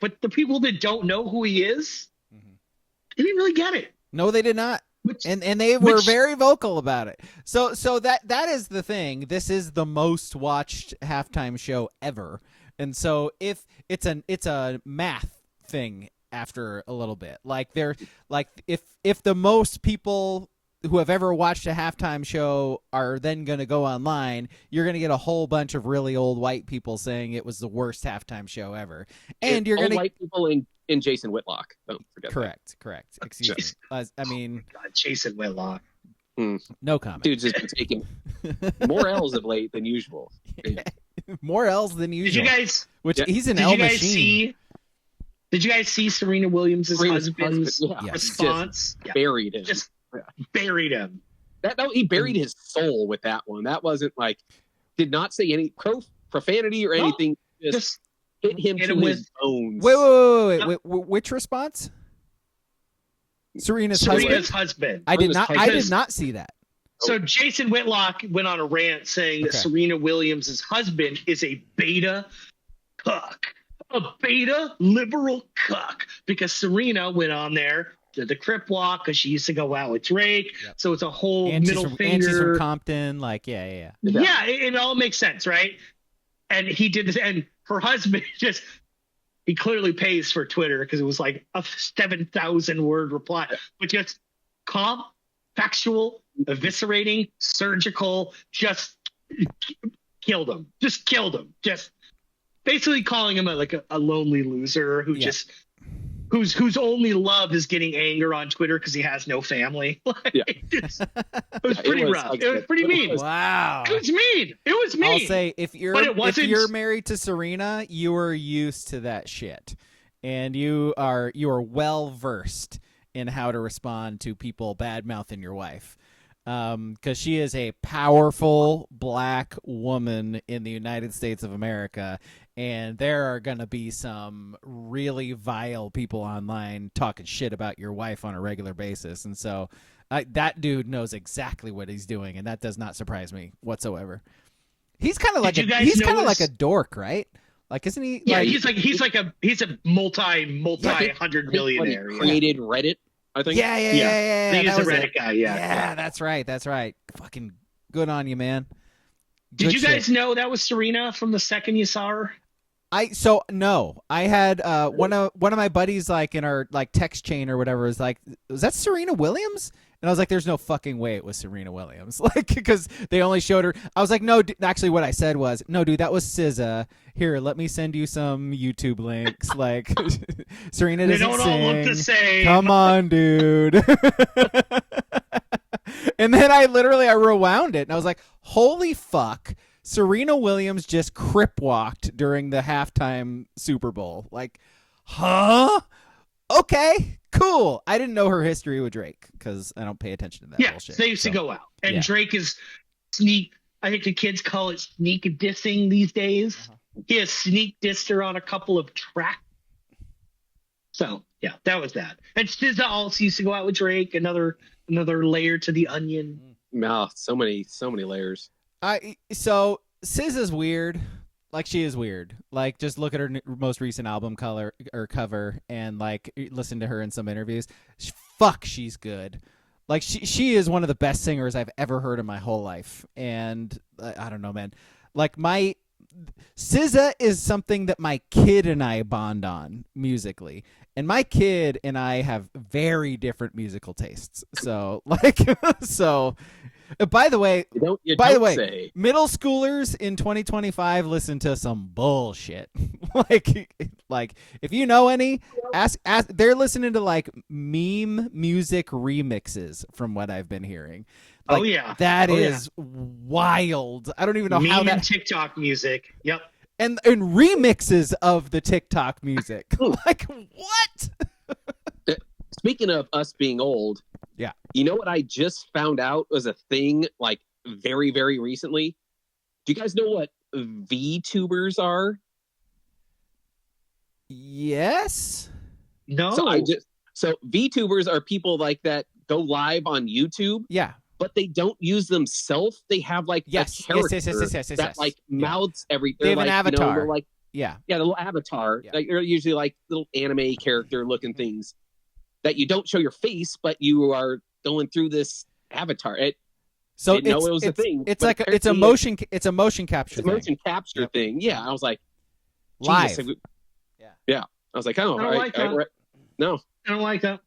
But the people that don't know who he is, they didn't really get it. No, they did not. And they were very vocal about it. So that is the thing. This is the most watched halftime show ever. And so if it's a math thing after a little bit. Like if the most people who have ever watched a halftime show are then going to go online, you're going to get a whole bunch of really old white people saying it was the worst halftime show ever. And you're going to white people in Jason Whitlock. Don't forget. Correct. Excuse me. I mean, God, Jason Whitlock. No comment. Dude's just been taking more L's of late than usual. More L's than usual. Did you guys? He's an L machine. Did you guys see Serena Williams' husband's response? Buried him. Just buried him. He buried his soul with that one. That wasn't like, did not say any profanity or anything. Just hit him to his bones. Wait. Which response? Serena's husband. I did not see that. So Jason Whitlock went on a rant saying that Serena Williams' husband is a beta cuck. A beta liberal cuck. Because Serena went on there to the crip walk because she used to go out with Drake. Yep. So it's a whole middle finger. And she's from Compton. Like, yeah. Yeah, it all makes sense, right? And he did this, and her husband he clearly pays for Twitter because it was like a 7,000 word reply, but just calm, factual, eviscerating, surgical, just killed him. Just basically calling him a lonely loser who whose only love is getting anger on Twitter because he has no family. It was pretty rough. It was pretty mean. Wow. It was mean. I'll say if you're married to Serena, you are used to that shit, and you are well versed in how to respond to people bad mouthing your wife. Because she is a powerful black woman in the United States of America, and there are going to be some really vile people online talking shit about your wife on a regular basis. And so that dude knows exactly what he's doing, and that does not surprise me whatsoever. He's kind of like a dork, right? Like, isn't he? Yeah, like, he's a multi hundred millionaire. He created Reddit, I think. Yeah. He is that a was Reddit it. guy. Yeah. Yeah, that's right. Fucking good on you, man. Did Good you shit. guys know that was Serena from the second you saw her? No, I had one of my buddies, like, in our like text chain or whatever, was like, was that Serena Williams? And I was like, there's no fucking way it was Serena Williams. Like, because they only showed her. I was like, no, actually what I said was, no, dude, that was SZA. Here, let me send you some YouTube links. Like, Serena doesn't They don't sing. all look the same. Come on, dude. And then I rewound it and I was like, holy fuck. Serena Williams just cripwalked during the halftime Super Bowl. Like, huh? Okay, cool. I didn't know her history with Drake because I don't pay attention to that bullshit. They used to go out. And yeah. Drake is sneak. I think the kids call it sneak dissing these days. Uh-huh. He has sneak dissed her on a couple of tracks. So, yeah, that was that. And SZA also used to go out with Drake. Another layer to the onion. No, so many layers. So SZA's weird. Like, she is weird. Like, just look at her most recent album cover and like listen to her in some interviews. Fuck, she's good. Like, she is one of the best singers I've ever heard in my whole life. And I don't know, man. Like, SZA is something that my kid and I bond on musically. And my kid and I have very different musical tastes. So, like, by the way, middle schoolers in 2025 listen to some bullshit. like if you know any, ask. They're listening to like meme music remixes from what I've been hearing. Like, that is wild. I don't even know how that. And TikTok music. Yep. And remixes of the TikTok music. Like, what? Speaking of us being old, yeah. You know what I just found out was a thing, like, very, very recently? Do you guys know what VTubers are? Yes. No. So VTubers are people like that go live on YouTube. Yeah. But they don't use themselves. They have like a character that like mouths everything. They have an avatar. You know, like, the little avatar. Yeah. Like, they're usually like little anime character looking things that you don't show your face, but you are going through this avatar. Didn't know it was a thing. It's like it's a motion capture. Motion capture thing. Yeah, I was like, live. Yeah. I was like, oh, I don't like that. No, I don't like that.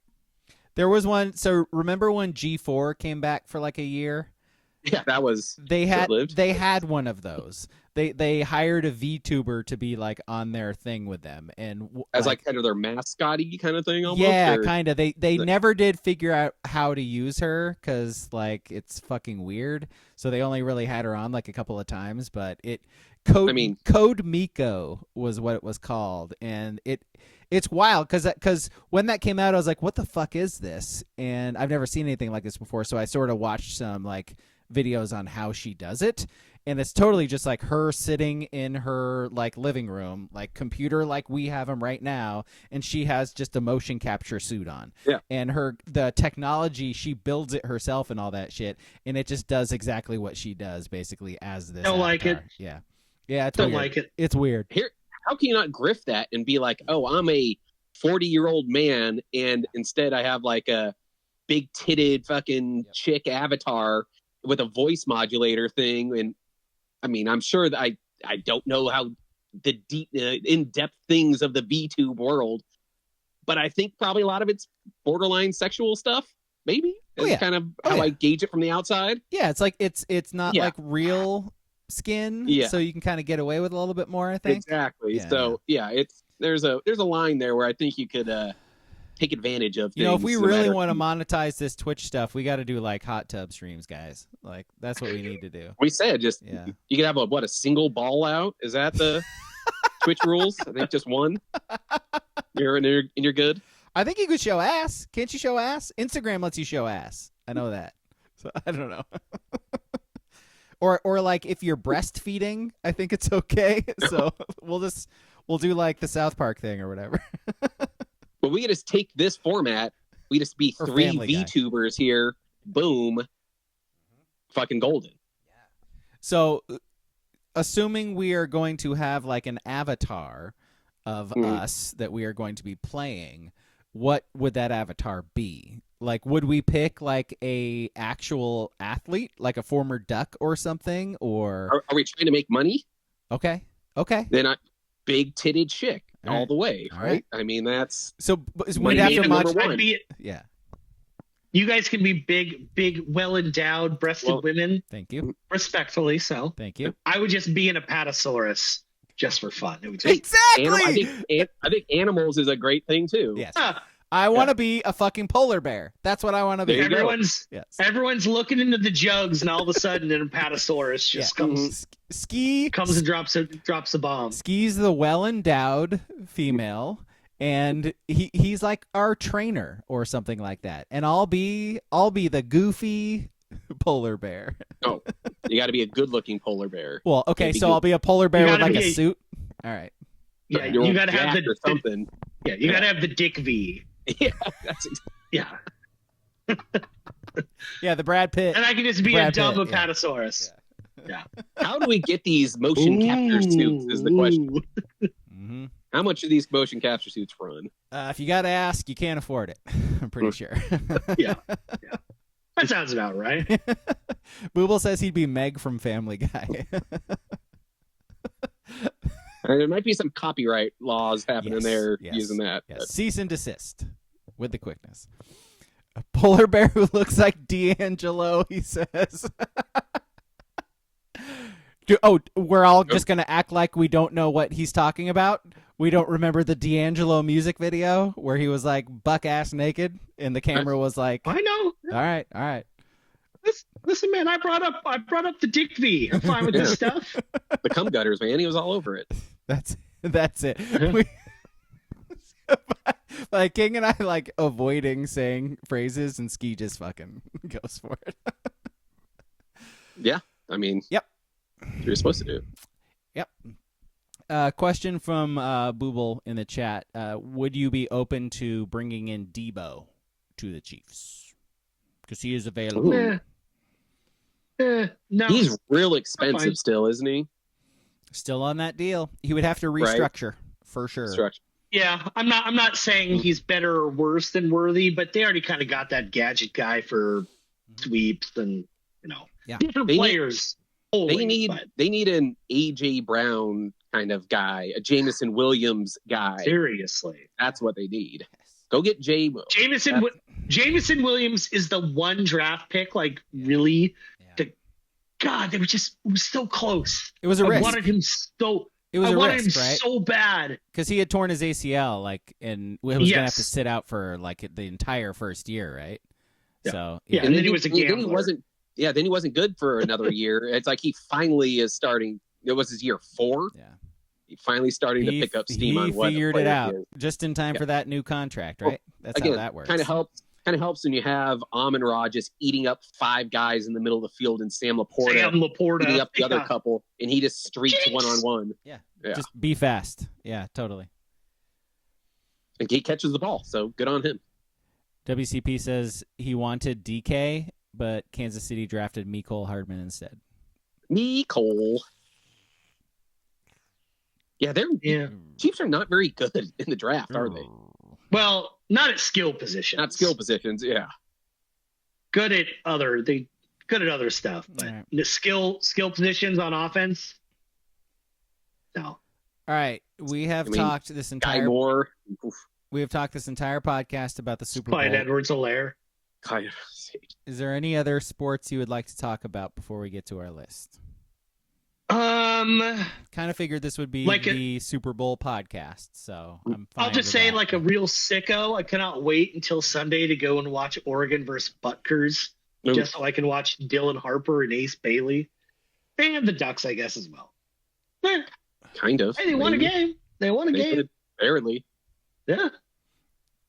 There was one. So remember when G4 came back for like a year? Yeah, that was. They had one of those. They hired a VTuber to be like on their thing with them, and as like kind of their mascot-y kind of thing almost. Yeah, kind of. They never did figure out how to use her because like it's fucking weird. So they only really had her on like a couple of times, but Code Miko was what it was called, and it's wild because when that came out, I was like, what the fuck is this? And I've never seen anything like this before, so I sort of watched some like videos on how she does it, and it's totally just like her sitting in her like living room, like computer like we have them right now, and she has just a motion capture suit on. Yeah. And the technology, she builds it herself and all that shit, and it just does exactly what she does basically as this. Don't avatar. Like it. Yeah. Yeah, it's Don't weird. like it. It's weird. Here, how can you not grift that and be like, oh, I'm a 40-year-old man, and instead I have like a big titted fucking chick avatar with a voice modulator thing? And I mean, I'm sure that I don't know how the deep, in-depth things of the VTube world, but I think probably a lot of it's borderline sexual stuff. Maybe is kind of how I gauge it from the outside. Yeah, it's like it's not like real skin, so you can kind of get away with a little bit more, I think. Exactly. Yeah. So there's a line there where I think you could take advantage of things. You know, if we really want to monetize this Twitch stuff, we got to do like hot tub streams, guys. Like that's what we need to do. We said you could have a single ball out. Is that the Twitch rules? I think just one. You're good. I think you could show ass. Can't you show ass? Instagram lets you show ass. I know that. So I don't know. Or like if you're breastfeeding, I think it's okay. So we'll do like the South Park thing or whatever. But we could just take this format. We just be three VTubers here. Boom. Fucking golden. So assuming we are going to have like an avatar of us that we are going to be playing, what would that avatar be? Like, would we pick like a actual athlete, like a former Duck or something, or Are we trying to make money? Okay. Then I big titted chick all the way, All right? I mean, that's so We'd have to watch- Yeah. You guys can be big, well-endowed, breasted women, Thank you. respectfully so. Thank you. I would just be in a Apatosaurus just for fun. It would just, Exactly. I think animals is a great thing too. Yes. I want to be a fucking polar bear. That's what I want to be. There you go. everyone's looking into the jugs, and all of a sudden, an Apatosaurus just comes and drops a bomb. Ski's the well-endowed female, and he's like our trainer or something like that. And I'll be the goofy polar bear. Oh, you got to be a good-looking polar bear. Well, okay, so I'll be a polar bear with like a suit. All right. Yeah, you got to have something. You got to have the Dick V. Yeah, yeah. Yeah, the Brad Pitt. And I can just be a dumb Apatosaurus. Yeah. How do we get these motion capture suits is the question. Mm-hmm. How much do these motion capture suits run? If you got to ask, you can't afford it. I'm pretty sure. Yeah. That sounds about right. Booble says he'd be Meg from Family Guy. There might be some copyright laws happening there using that. Yes. Cease and desist with the quickness. A polar bear who looks like D'Angelo, he says. We're all just going to act like we don't know what he's talking about? We don't remember the D'Angelo music video where he was like buck-ass naked and the camera was like... I know. All right. Listen, man, I brought up the Dick V. I'm fine with this stuff. The cum gutters, man. He was all over it. That's it. Like King and I like avoiding saying phrases, and Ski just fucking goes for it. Yeah, I mean, yep, that's what you're supposed to do. Yep. Question from Booble in the chat: would you be open to bringing in Debo to the Chiefs because he is available? No, he's real expensive still, isn't he? Still on that deal. He would have to restructure for sure. Yeah, I'm not saying he's better or worse than Worthy, but they already kind of got that gadget guy for sweeps and different players. They need an AJ Brown kind of guy, a Jameson Williams guy. Seriously, that's what they need. Go get Jameson Williams is the one draft pick. Like really, God, it was so close. It was a risk. I wanted him so. It was I a wanted risk, him right? so bad because he had torn his ACL, and was gonna have to sit out for like the entire first year, right? Yeah. So and then he was a gambler. Then he wasn't good for another year. It's like he finally is starting. It was his year 4. Yeah, he finally starting to pick up steam on what he figured it out just in time for that new contract, right? That's how that works. Kind of helps when you have Amon-Ra just eating up 5 guys in the middle of the field and Sam Laporta eating up the other couple, and he just streaks one-on-one. Yeah, just be fast. Yeah, totally. And he catches the ball, so good on him. WCP says he wanted DK, but Kansas City drafted Mecole Hardman instead. Mecole. Yeah, Chiefs are not very good in the draft, are they? Well, not at skill positions. Not skill positions, yeah. Good at other stuff, but the skill positions on offense. No. All right, we have talked this entire podcast about the Super Bowl. Clyde Edwards-Helaire. Is there any other sports you would like to talk about before we get to our list? Kind of figured this would be like the Super Bowl podcast, so I'm fine. I'll just say, like a real sicko, I cannot wait until Sunday to go and watch Oregon versus Butgers, just so I can watch Dylan Harper and Ace Bailey, and the Ducks, I guess, as well. Kind of. Hey, they won a game. They won a game. Barely. Yeah.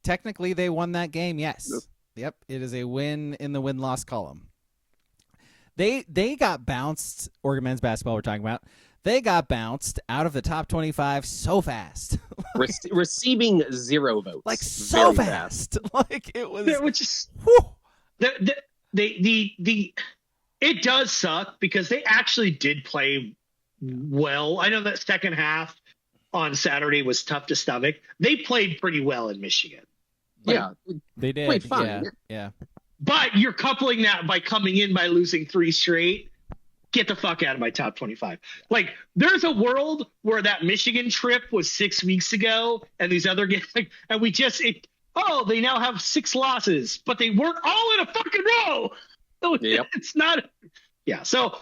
Technically, they won that game. Yes. Yep. It is a win in the win-loss column. They got bounced. Oregon men's basketball we're talking about. They got bounced out of the top 25 so fast. Receiving 0 votes. Like so fast. Like it was. It was just. It does suck because they actually did play well. I know that second half on Saturday was tough to stomach. They played pretty well in Michigan. Yeah, They did. played fine. Yeah. But you're coupling that by coming in by losing 3 straight. Get the fuck out of my top 25. Like, there's a world where that Michigan trip was 6 weeks ago, and these other games, and they now have 6 losses, but they weren't all in a fucking row. So it's not. Yeah, so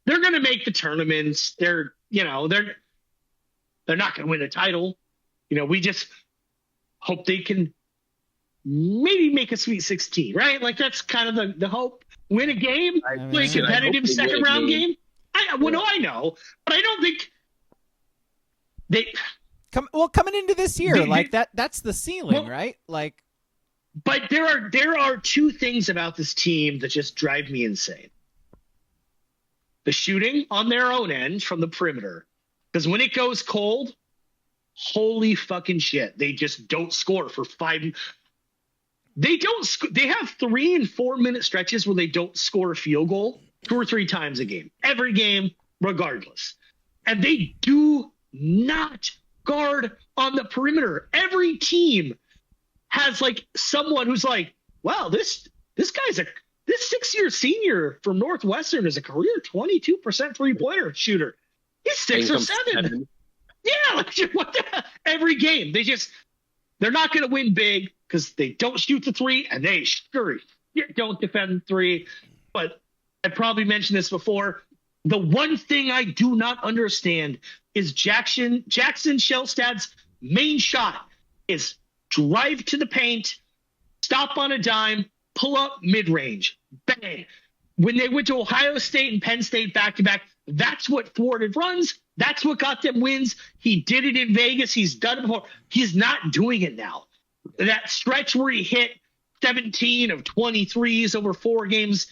they're going to make the tournaments. They're not going to win a title. We just hope they can maybe make a Sweet 16, right? Like, that's kind of the hope. Win a game, play a competitive second round game. I know, but I don't think they coming into this year, that's the ceiling, right? Like, but there are 2 things about this team that just drive me insane. The shooting on their own end from the perimeter, because when it goes cold, holy fucking shit, they just don't score for 5. They don't. They have 3 and 4 minute stretches where they don't score a field goal 2 or 3 times a game, every game, regardless. And they do not guard on the perimeter. Every team has like someone who's like, wow, this guy's this 6-year senior from Northwestern is a career 22% 3-pointer shooter. He's 6 or 7. Yeah, like, what the, every game they're not going to win big because they don't shoot the 3 and they sure don't defend the 3. But I probably mentioned this before. The one thing I do not understand is Jackson Shelstad's main shot is drive to the paint, stop on a dime, pull up mid-range, bang. When they went to Ohio State and Penn State back-to-back, that's what thwarted runs. That's what got them wins. He did it in Vegas. He's done it before. He's not doing it now. That stretch where he hit 17 of 23s over 4 games,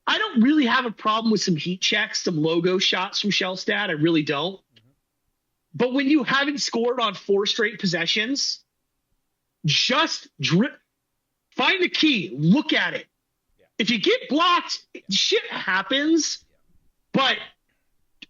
I don't really have a problem with some heat checks, some logo shots from Shelstad. I really don't. But when you haven't scored on 4 straight possessions, just find the key. Look at it. Yeah. If you get blocked, shit happens. But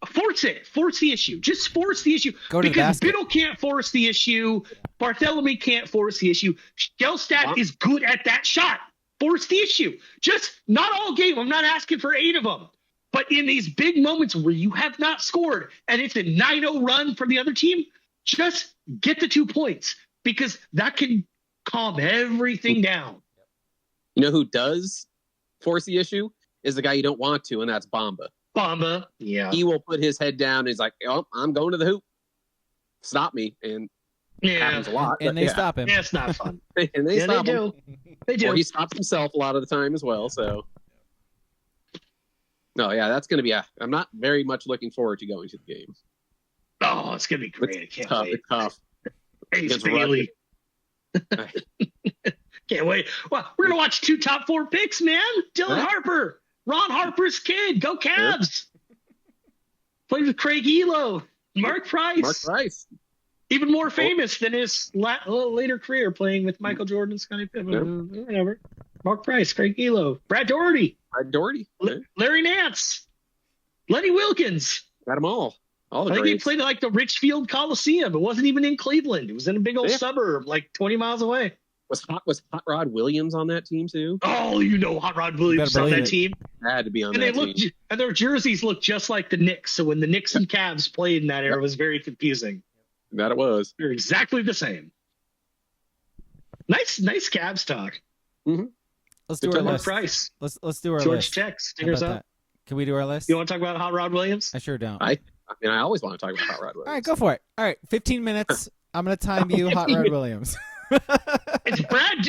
force it. Force the issue. Just force the issue. Because Biddle can't force the issue. Bartholomew can't force the issue. Shelstad is good at that shot. Force the issue. Just not all game. I'm not asking for 8 of them. But in these big moments where you have not scored and it's a 9-0 run from the other team, just get the 2 points because that can calm everything down. You know who does force the issue is the guy you don't want to, and that's Bamba. Bamba, yeah. He will put his head down and he's like, oh, I'm going to the hoop. Stop me. And it happens a lot. And they stop him. Yeah, it's not fun. And they stop him. They do. Or he stops himself a lot of the time as well. So, no, yeah, that's going to be I'm not very much looking forward to going to the game. Oh, it's going to be great. I can't wait. It's tough. Ace Bailey. Can't wait. Well, we're going to watch 2 top 4 picks, man. Dylan Harper. Ron Harper's kid. Go Cavs. Played with Craig Elo. Mark Price. Even more famous than his later career playing with Michael Jordan and Scottie Pippen. Whatever. Mark Price, Craig Elo, Brad Daugherty. Larry Nance. Lenny Wilkins. Got them all. I think he played at like the Richfield Coliseum. It wasn't even in Cleveland. It was in a big old suburb like 20 miles away. Was Hot Rod Williams on that team too? Oh, Hot Rod Williams on that team. Had to be on that team. And their jerseys looked just like the Knicks. So when the Knicks and Cavs played in that era, it was very confusing. That it was. They're exactly the same. Nice Cavs talk. Mm-hmm. Let's do our list. Price. Let's do our George list. Check. Stingers up. Can we do our list? You want to talk about Hot Rod Williams? I sure don't. I always want to talk about Hot Rod Williams. All right, go for it. All right, 15 minutes. I'm going to time you Hot Rod Williams.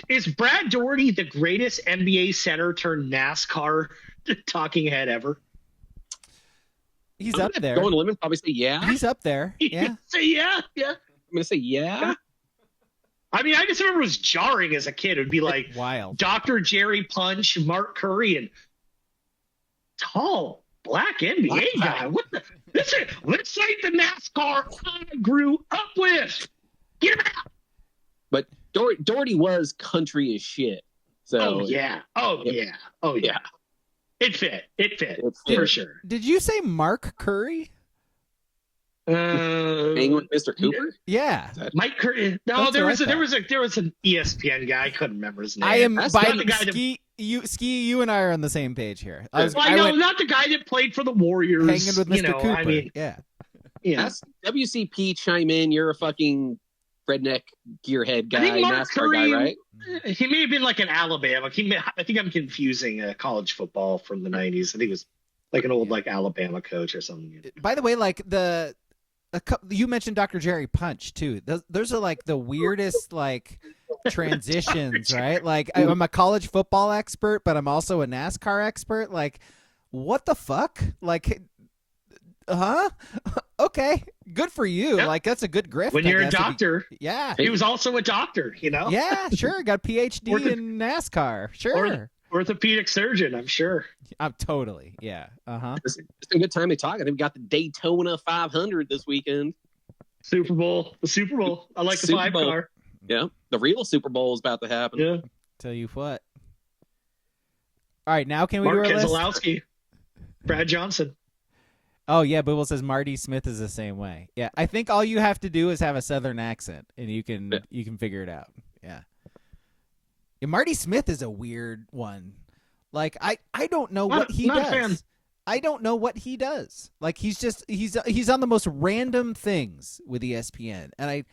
Is Brad Daugherty the greatest NBA center turned NASCAR talking head ever? He's up there. Going to limit, probably say yeah. He's up there. Yeah. Say yeah. I'm going to say yeah. I mean, I just remember it was jarring as a kid. It would be like wild. Dr. Jerry Punch, Mark Curry, and tall black NBA guy. What the? Let's like the NASCAR I grew up with. Get him out. But Daugherty was country as shit. So Oh yeah. It fit. For sure. Did you say Mark Curry? Hanging with Mr. Cooper? Yeah. Mike Curry. No, there was an ESPN guy. I couldn't remember his name. I am That's by not the guy you and I are on the same page here. not the guy that played for the Warriors. Hanging with Mr. Cooper. I mean, yeah. That's WCP chime in. You're a fucking redneck gearhead guy, I think Mark NASCAR Curry, guy, right? He may have been like an Alabama. I think I'm confusing college football from the 90s. I think it was like an old like Alabama coach or something. By the way, like you mentioned Dr. Jerry Punch too. Those are like the weirdest like transitions, right? Like I'm a college football expert, but I'm also a NASCAR expert. Like, what the fuck? Like, okay, good for you. Yep. Like that's a good grift. When you're a doctor, yeah, he was also a doctor. Yeah, sure. Got a PhD in NASCAR. Sure. Orthopedic surgeon, I'm sure. I'm totally, yeah. It's a good time to talk. I think we got the Daytona 500 this weekend. The Super Bowl. I like the 5 car. Yeah, the real Super Bowl is about to happen. Yeah. Tell you what. All right, now can we Mark do our Keselowski, list? Brad Johnson. Oh yeah, Booble says Marty Smith is the same way. Yeah, I think all you have to do is have a Southern accent, and you can figure it out. Yeah. Yeah, Marty Smith is a weird one. Like I don't know what he does. Fan. I don't know what he does. Like he's on the most random things with ESPN, and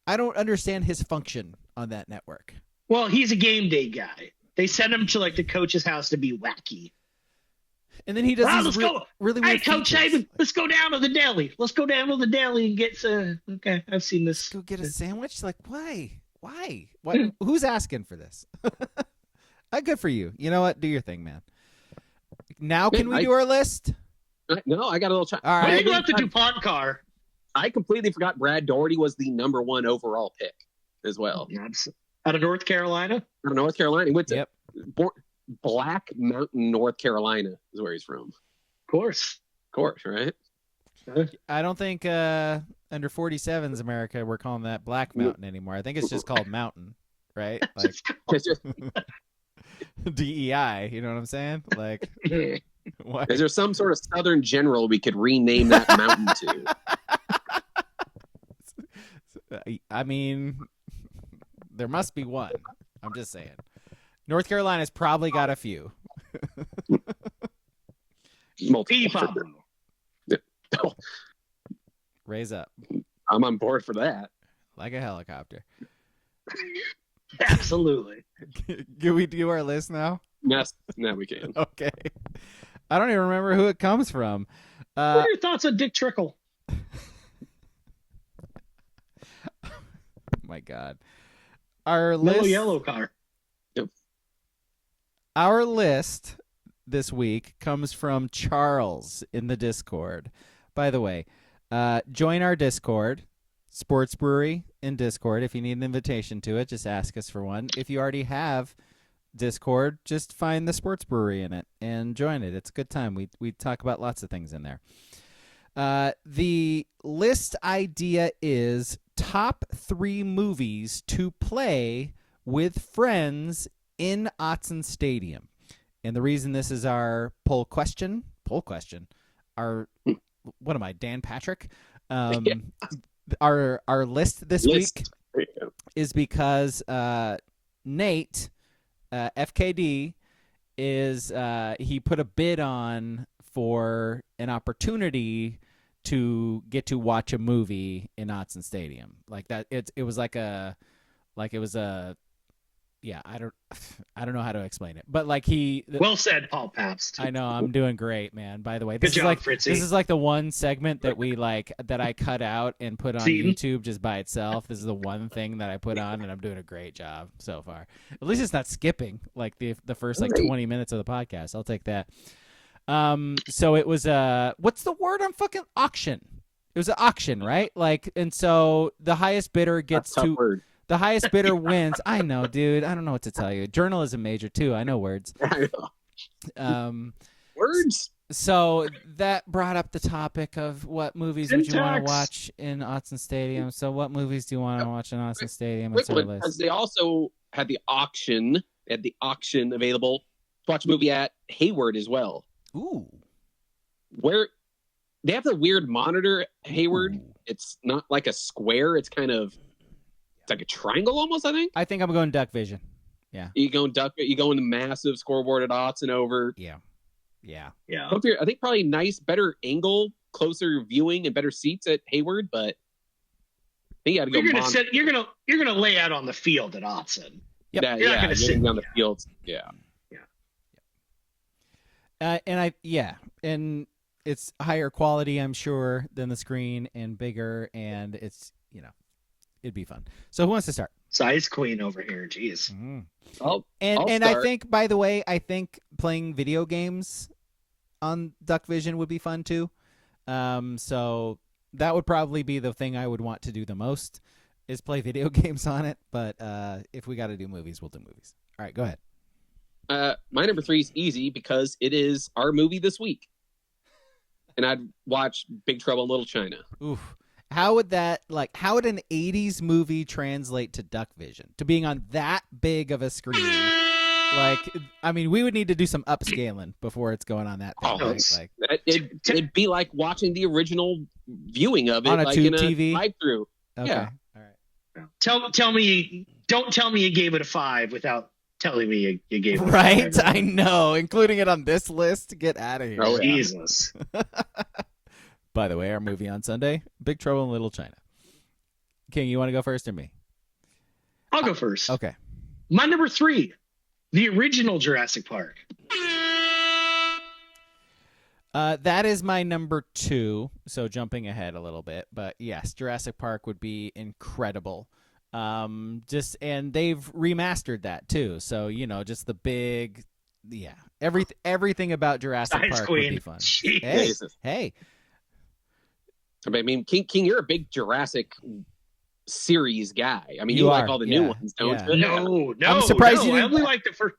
I don't understand his function on that network. Well, he's a game day guy. They send him to like the coach's house to be wacky. And then he does really weird Coach Saban, let's go down to the deli. Let's go down to the deli and get okay, I've seen this. Let's go get a sandwich? Like, why? Why? What? Who's asking for this? Good for you. You know what? Do your thing, man. Now can we do our list? No, I got a little time. All What right. do you left the DuPont car? I completely forgot Brad Daugherty was the number 1 overall pick as well. Out of North Carolina? Out of North Carolina. He went to Yep. Black Mountain, North Carolina is where he's from. Of course, right? I don't think under 47s America we're calling that Black Mountain anymore. I think it's just called Mountain, right? Like DEI, you know what I'm saying? Like, what? Is there some sort of Southern general we could rename that mountain to? I mean, there must be one. I'm just saying. North Carolina's probably got a few. Multiple. Raise up. I'm on board for that. Like a helicopter. Absolutely. Can we do our list now? Yes, now we can. Okay. I don't even remember who it comes from. What are your thoughts on Dick Trickle? My God. Our Little list. yellow car. Yep. Our list this week comes from Charles in the Discord. By the way, join our Discord, Sports Brewery in Discord. If you need an invitation to it, just ask us for one. If you already have Discord, just find the Sports Brewery in it and join it. It's a good time. We talk about lots of things in there. The list idea is top 3 movies to play with friends in Autzen Stadium. And the reason this is our poll question, our, what am I, Dan Patrick? Our list this week is because Nate, FKD, is he put a bid on for an opportunity to get to watch a movie in Autzen Stadium. Like that, it was like a yeah, I don't know how to explain it, but like well said, Paul Pabst. I know I'm doing great, man. By the way, Good job, Fritzy. This is like the one segment that that I cut out and put on YouTube just by itself. This is the one thing that I put on, and I'm doing a great job so far. At least it's not skipping like the first like 20 minutes of the podcast. I'll take that. So it was what's the word? I'm fucking auction. It was an auction, right? Like, and so the highest bidder gets to. Word. The highest bidder wins. I know, dude. I don't know what to tell you. Journalism major too. I know words. Words. So that brought up the topic of what movies would you want to watch in Autzen Stadium. So what movies do you want to watch in Autzen Stadium? Because they also had the auction. They had the auction available watch a movie at Hayward as well. Ooh. Where they have the weird monitor at Hayward. Ooh. It's not like a square. It's like a triangle almost, I think. I think I'm going Duck Vision. Yeah. You go in the massive scoreboard at Autzen over. Yeah. Yeah. Yeah. I think probably nice, better angle, closer viewing, and better seats at Hayward, but I think you got to go. You're gonna lay out on the field at Autzen. Yep. Yeah, You're not gonna sit down the field. Yeah. And it's higher quality, I'm sure, than the screen, and bigger, and it's it'd be fun. So who wants to start? Size queen over here, jeez. Mm-hmm. I'll I think, by the way, playing video games on Duck Vision would be fun too. So that would probably be the thing I would want to do the most, is play video games on it. But if we got to do movies, we'll do movies. All right, go ahead. My number 3 is easy because it is our movie this week, and I'd watch Big Trouble in Little China. Oof. How would an 80s movie translate to Duck Vision, to being on that big of a screen? We would need to do some upscaling before it's going on that thing. Right? It'd be like watching the original viewing of it on a tube in TV? a drive-through. Okay. Yeah. All right. Don't tell me you gave it a 5 without telling me you gave it a 5. Right? I know. Including it on this list. Get out of here. Oh, yeah. Jesus. By the way, our movie on Sunday, Big Trouble in Little China. King, you want to go first or me? I'll go first. Okay. My number 3, the original Jurassic Park. That is my number 2, so jumping ahead a little bit. But yes, Jurassic Park would be incredible. And they've remastered that too. So, just the big, everything about Jurassic Size Park queen. would be fun. Jeez. Hey. I mean, King, you're a big Jurassic series guy. I mean, You you like are, all the yeah, new ones, don't yeah. you? No. I'm surprised no, you didn't- I only like the first.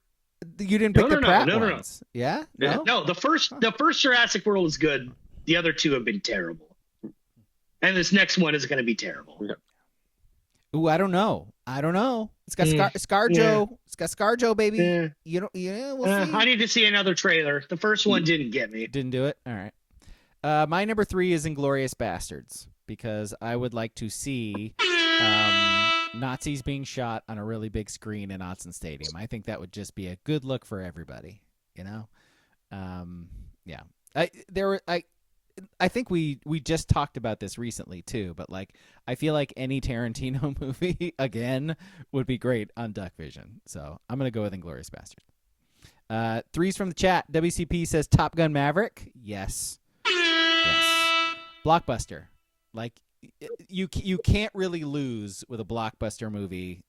You didn't pick the Pratt ones. Yeah? Yeah. No? No, the first Jurassic World was good. The other 2 have been terrible. And this next one is going to be terrible. Ooh, I don't know. It's got ScarJo. Yeah. It's got ScarJo, baby. Yeah. We'll see. I need to see another trailer. The first one didn't get me. Didn't do it? All right. My number 3 is Inglourious Bastards, because I would like to see Nazis being shot on a really big screen in Autzen Stadium. I think that would just be a good look for everybody, Yeah. I think we just talked about this recently too, but I feel like any Tarantino movie again would be great on Duck Vision. So I'm gonna go with Inglourious Bastards. 3's from the chat. WCP says Top Gun Maverick. Yes. Blockbuster. You can't really lose with a blockbuster movie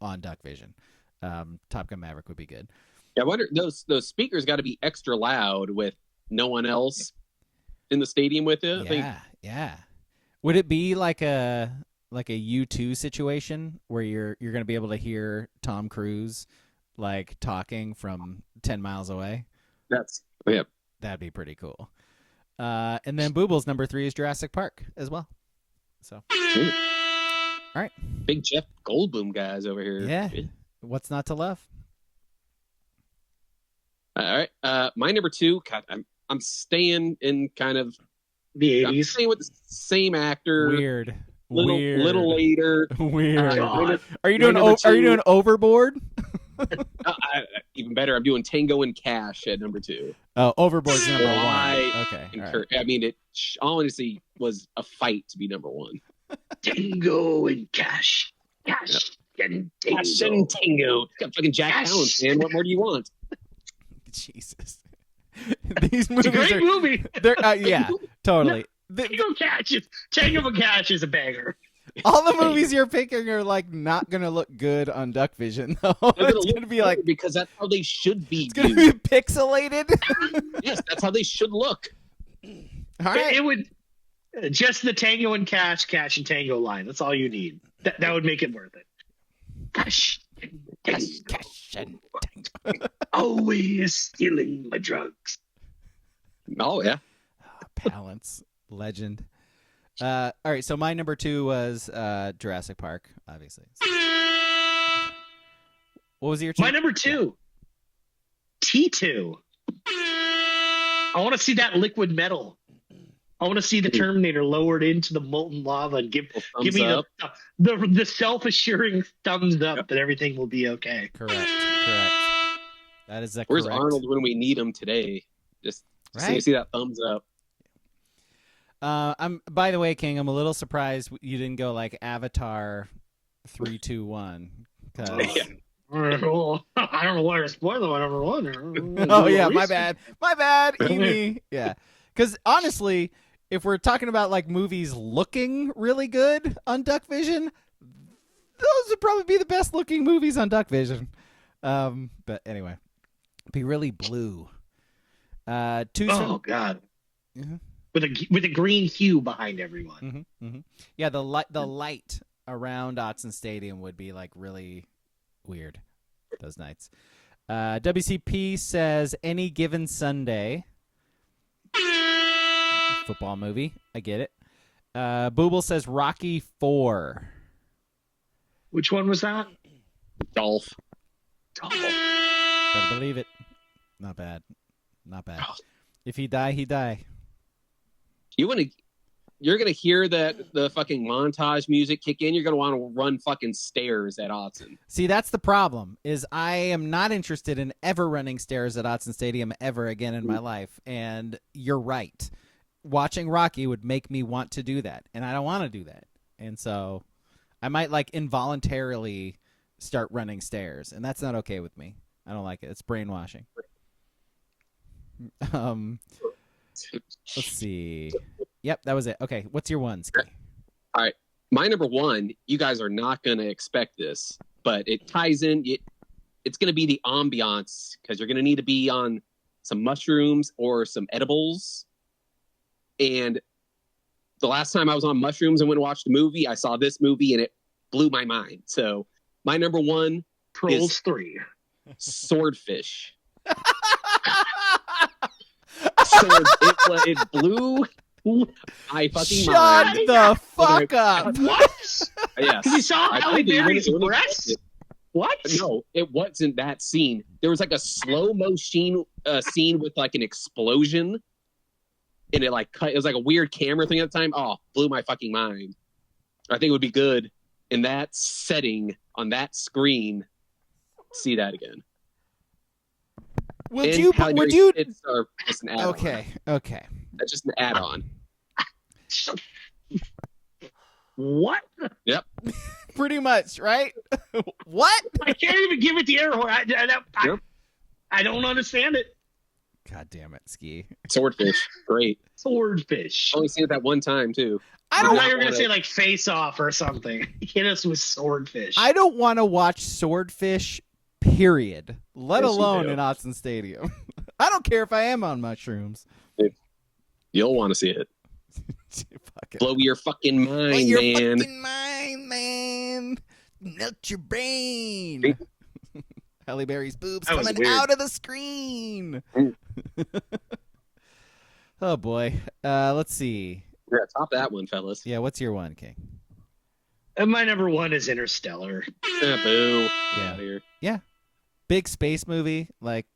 on Duck Vision. Top Gun Maverick would be good. Yeah, I wonder, those speakers got to be extra loud with no one else in the stadium with it. Yeah. Would it be like a U2 situation where you're going to be able to hear Tom Cruise talking from 10 miles away? That'd be pretty cool. And then Booble's number 3 is Jurassic Park as well. So, all right. Big Jeff Goldblum guys over here. Yeah. What's not to love? All right. My number 2, God, I'm staying in kind of The 80s. I'm staying with the same actor. Weird. Little later. Weird. God. Are you doing Overboard? Even better, I'm doing Tango and Cash at number 2. Oh, Overboard's number 1. I Okay. All right. I mean, it honestly was a fight to be number 1. Tango and Cash. Cash and Tango. Cash and Tango. It's got fucking Jack Cash. Palance, man. What more do you want? Jesus. These It's a movies great are movie. they're yeah, totally. Tango and Cash is a banger. All the movies you're picking are not gonna look good on Duck Vision though. It's gonna be because that's how they should be. It's gonna be pixelated. Yes, that's how they should look. All right. It would just the Tango and Cash and Tango line. That's all you need. That would make it worth it. Cash and Tango. Always stealing my drugs. Oh yeah. Palance, legend. All right, so my number 2 was Jurassic Park, obviously. What was your 2? My number 2. T2. I want to see that liquid metal. I want to see the Terminator lowered into the molten lava and give me the self-assuring thumbs up that everything will be okay. Correct. That is that. Where's correct. Arnold when we need him today? Just so you see that thumbs up. By the way, King, I'm a little surprised you didn't go like Avatar 3, 2, 1. I don't know why you're spoiling my number one. Oh yeah, my bad. Amy. Yeah, because honestly, if we're talking about like movies looking really good on Duck Vision, those would probably be the best looking movies on Duck Vision. But anyway, be really blue. Oh God. Mm-hmm. With a green hue behind everyone. Mm-hmm, mm-hmm. Yeah, the light around Autzen Stadium would be like really weird those nights. WCP says Any Given Sunday. Football movie. I get it. Booble says Rocky 4. Which one was that? Dolph. Better believe it. Not bad. If he die, he die. You're gonna hear the fucking montage music kick in. You're gonna want to run fucking stairs at Autzen. See, that's the problem. Is I am not interested in ever running stairs at Autzen Stadium ever again in my life. And you're right. Watching Rocky would make me want to do that, and I don't want to do that. And so, I might like involuntarily start running stairs, and that's not okay with me. I don't like it. It's brainwashing. Let's see. Yep, that was it. Okay, what's your one, Ski? All right, my number one. You guys are not going to expect this, but it ties in. It's going to be the ambiance because you're going to need to be on some mushrooms or some edibles. And the last time I was on mushrooms and went and watched a movie, I saw this movie and it blew my mind. So my number one Trolls 3. Swordfish. It blew my fucking mind. Shut the fuck up. What? Yes. Because you saw Halle Berry's breasts? What? No, it wasn't that scene. There was like a slow motion scene with like an explosion. And it like cut. It was like a weird camera thing at the time. Oh, blew my fucking mind. I think it would be good in that setting on that screen. See that again. Would you? It's just an add-on. Okay. That's just an add-on. What? Yep. Pretty much, right? What? I can't even give it the air horn. I don't understand it. God damn it, Ski. Swordfish, great. Swordfish. Only seen it that one time too. I thought you were gonna say like Face Off or something. Hit us with Swordfish. I don't want to watch Swordfish. Period. Let Yes, alone in Autzen Stadium. I don't care if I am on mushrooms. You'll want to see it. Fuck it. Blow your fucking mind, Blow your man. fucking mind, man. Melt your brain. Halle Berry's boobs That was coming weird. out of the screen. Oh boy. Let's see. We're at top of that one, fellas. Yeah, what's your one, King? And my number one is Interstellar. Boo. Yeah. Get out of here. Yeah. Big space movie. Like,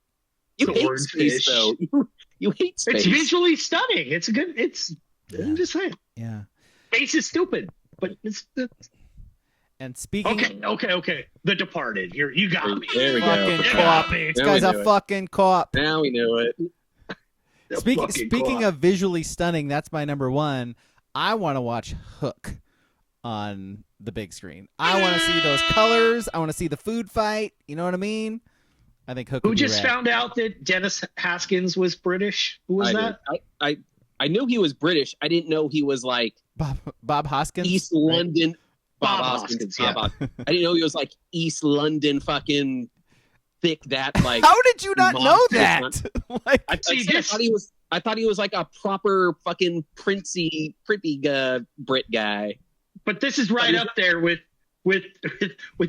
You hate Swordfish. space, though. You hate space. It's visually stunning. It's a good. I'm just saying. yeah. Space is stupid, but it's. And speaking Okay. The Departed. You got me. There we fucking go. You cop. got me. This Now we guy's a knew it. fucking cop. Now we knew it. The Speaking fucking of visually stunning, that's my number one. I want to watch Hook on the big screen. I want to see those colors. I want to see the food fight. You know what I mean? I think Hook. Who would be just rad. found out that Dennis Haskins was British? Who was that? I knew he was British. I didn't know he was like Bob Hoskins? East right? London. Bob Hoskins. Hoskins, Bob Hoskins. I didn't know he was like East London fucking thick that like. How did you not know monster that? Like, I thought he was like a proper fucking prippy Brit guy. But this is right up there with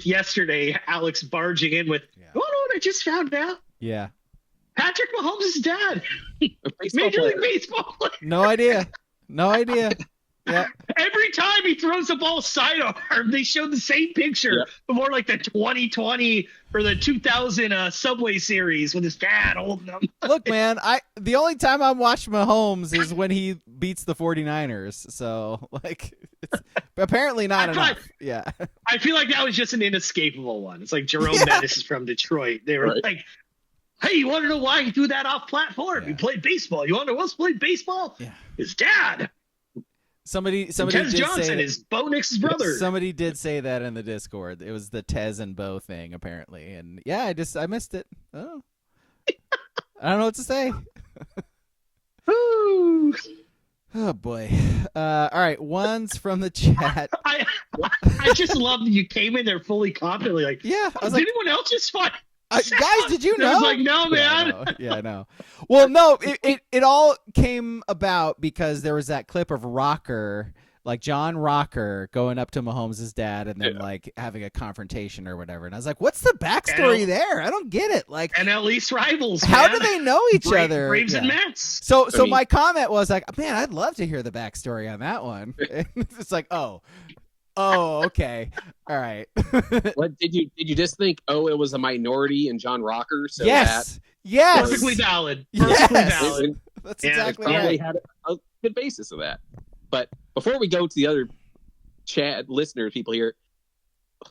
yesterday. Alex barging in with, Yeah. "Oh no, I just found out yeah. Patrick Mahomes' dad, A baseball Major player. League Baseball player." No idea. Yeah. Every time he throws the ball sidearm, they show the same picture before like the 2020 or the 2000 Subway Series with his dad holding him. Look, man, the only time I watch Mahomes is when he beats the 49ers. So, like, it's apparently not enough. Yeah. I feel like that was just an inescapable one. It's like Jerome Bettis is from Detroit. They were like, hey, you want to know why he threw that off platform? He played baseball. You want to know who else played baseball? Yeah. His dad. Somebody Tez did Johnson say is Bo Nix's brother. Somebody did say that in the Discord. It was the Tez and Bo thing, apparently. And yeah, I missed it. Oh, I don't know what to say. Ooh. Oh boy. All right, ones from the chat. I just love that you came in there fully confidently. Like, yeah, I was did anyone else just find? Guys, did you know? I was like, no, man. Yeah, I know. Well, no, it all came about because there was that clip of Rocker, like John Rocker, going up to Mahomes' dad and then like having a confrontation or whatever. And I was like, what's the backstory there? I don't get it. Like, and at least rivals. How man. do they know each other? Braves and Mets. So my comment was like, man, I'd love to hear the backstory on that one. And it's like, oh, okay. All right. What did you just think? Oh, it was a minority in John Rocker. So yes. Perfectly valid. Perfectly valid. That's exactly right. right. Had a good basis of that. But before we go to the other chat listener people here,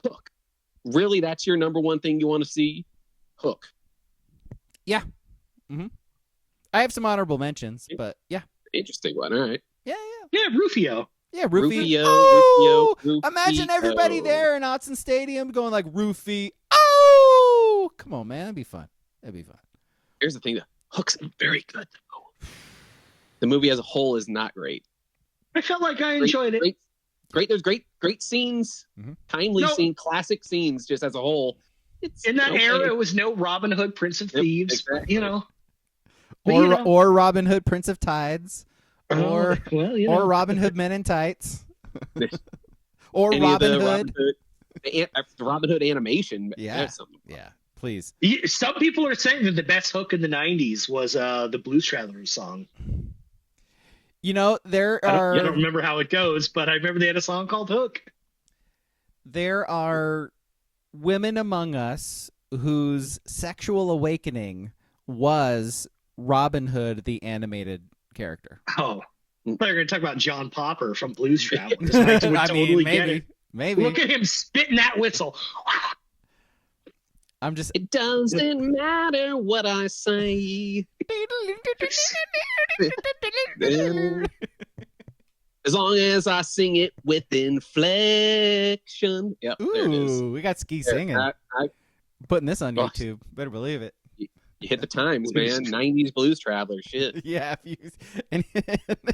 Hook. Really, that's your number one thing you want to see? Hook. Yeah. Mm-hmm. I have some honorable mentions, but yeah. Interesting one. All right. Yeah. Rufio. Yeah, Rufio. Rufio. Imagine everybody there in Autzen Stadium going like Rufio. Oh, come on, man. That'd be fun. Here's the thing. The Hook's very good. The movie as a whole is not great. I felt like I enjoyed it. Great. There's great scenes, timely scene, classic scenes just as a whole. It's in that era, it was no Robin Hood, Prince of Thieves, exactly. Or Robin Hood, Prince of Tides. Or Robin Hood Men in Tights. Or Robin Hood. Robin Hood animation. Yeah. Please. Some people are saying that the best hook in the 90s was the Blues Travelers song. You know, there are... I don't remember how it goes, but I remember they had a song called Hook. There are women among us whose sexual awakening was Robin Hood, the animated character. Oh, I thought you were going to talk about John Popper from Blues Travelers. I would totally get it. Maybe. Look at him spitting that whistle. It doesn't matter what I say. As long as I sing it with inflection. Yep, ooh, there it is. We got Ski singing. Putting this on YouTube. Better believe it. You hit the times, man. 90s Blues Traveler. Shit. Yeah.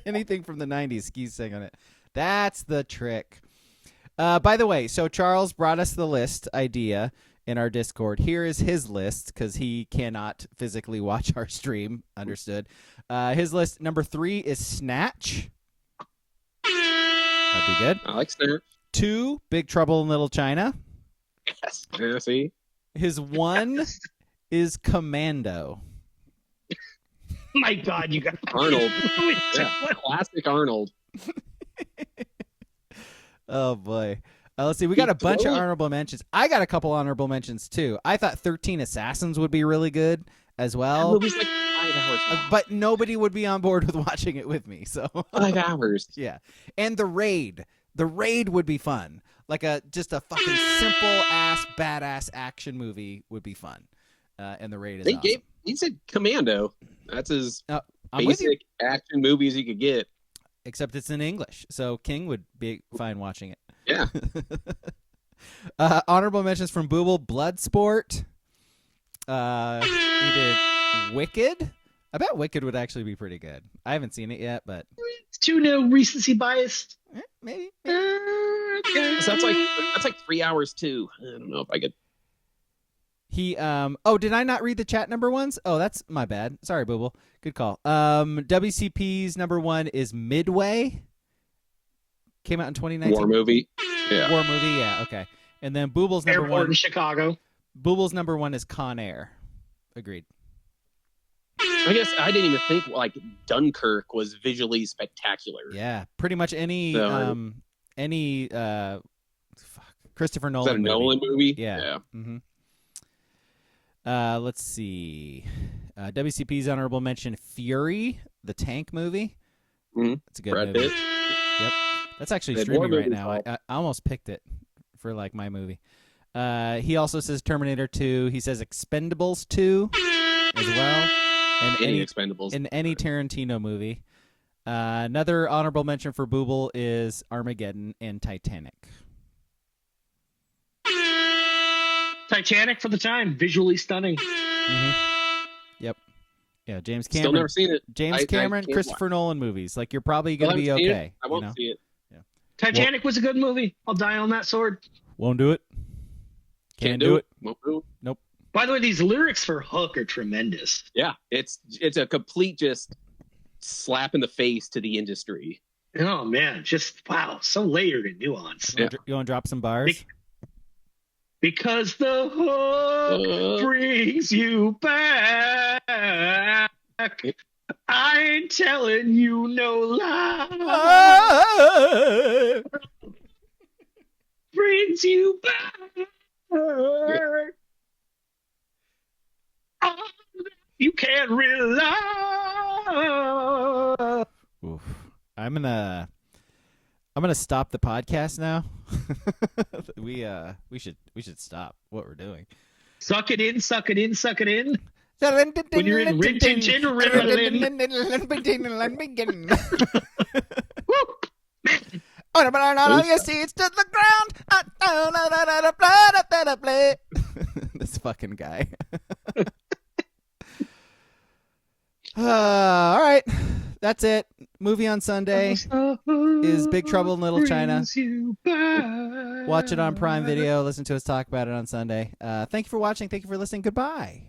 Anything from the 90s, Ski's singing it. That's the trick. By the way, so Charles brought us the list idea in our Discord. Here is his list because he cannot physically watch our stream. Understood. His list, number 3 is Snatch. That'd be good. I like Snatch. 2, Big Trouble in Little China. Yes. Yeah, see? His 1 is Commando. My God, you got Arnold. Classic Arnold. Oh, boy. Let's see. We got a bunch of honorable mentions. I got a couple honorable mentions, too. I thought 13 Assassins would be really good as well. That movie's like 5 hours long. But nobody would be on board with watching it with me. So 5 hours. Yeah. And The Raid. The Raid would be fun. Like just a fucking simple-ass, badass action movie would be fun. And The Raid is awesome. He said Commando. That's as I'm basic action movie as you could get. Except it's in English. So King would be fine watching it. Yeah. Honorable mentions from Booble. Bloodsport. He did Wicked. I bet Wicked would actually be pretty good. I haven't seen it yet, but it's too recency biased. Maybe. Okay. So that's like 3 hours too. I don't know if I could. Did I not read the chat number ones? Oh, that's my bad. Sorry, Booble. Good call. WCP's number 1 is Midway. Came out in 2019. War movie. Yeah. War movie, yeah, okay. And then Booble's number 1. Airport in Chicago. Booble's number 1 is Con Air. Agreed. I guess I didn't even think like Dunkirk was visually spectacular. Yeah, pretty much any Christopher Is Nolan that a Nolan movie? Yeah. Mm-hmm. Let's see. WCP's honorable mention: Fury, the tank movie. Mm-hmm. It's a good Brad movie. Pitt. Yep, that's actually They had streaming more right movies now. out. I almost picked it for like my movie. He also says Terminator 2. He says Expendables 2 as well. And Any Expendables. In any Tarantino movie. Another honorable mention for Booble is Armageddon and Titanic. Titanic for the time, visually stunning. Mm-hmm. Yep. Yeah, James Cameron. Still never seen it. James Cameron, Christopher Nolan movies. Like, you're probably going to be okay. I won't see it. Yeah. Titanic was a good movie. I'll die on that sword. Won't do it. Can't do it. Won't do it. Nope. By the way, these lyrics for Hook are tremendous. Yeah, it's a complete just slap in the face to the industry. Oh man, just wow, so layered and nuanced. You want to drop some bars? Because the hook brings you back. I ain't telling you no lie. Brings you back. You can't rely. Oof. I'm gonna stop the podcast now. we should stop what we're doing. Suck it in, suck it in, suck it in. When you're in Rin Tin Tin All you see is to the ground. This fucking guy. All right. That's it. Movie on Sunday is Big Trouble in Little China. Watch it on Prime Video. Listen to us talk about it on Sunday. Thank you for watching. Thank you for listening. Goodbye.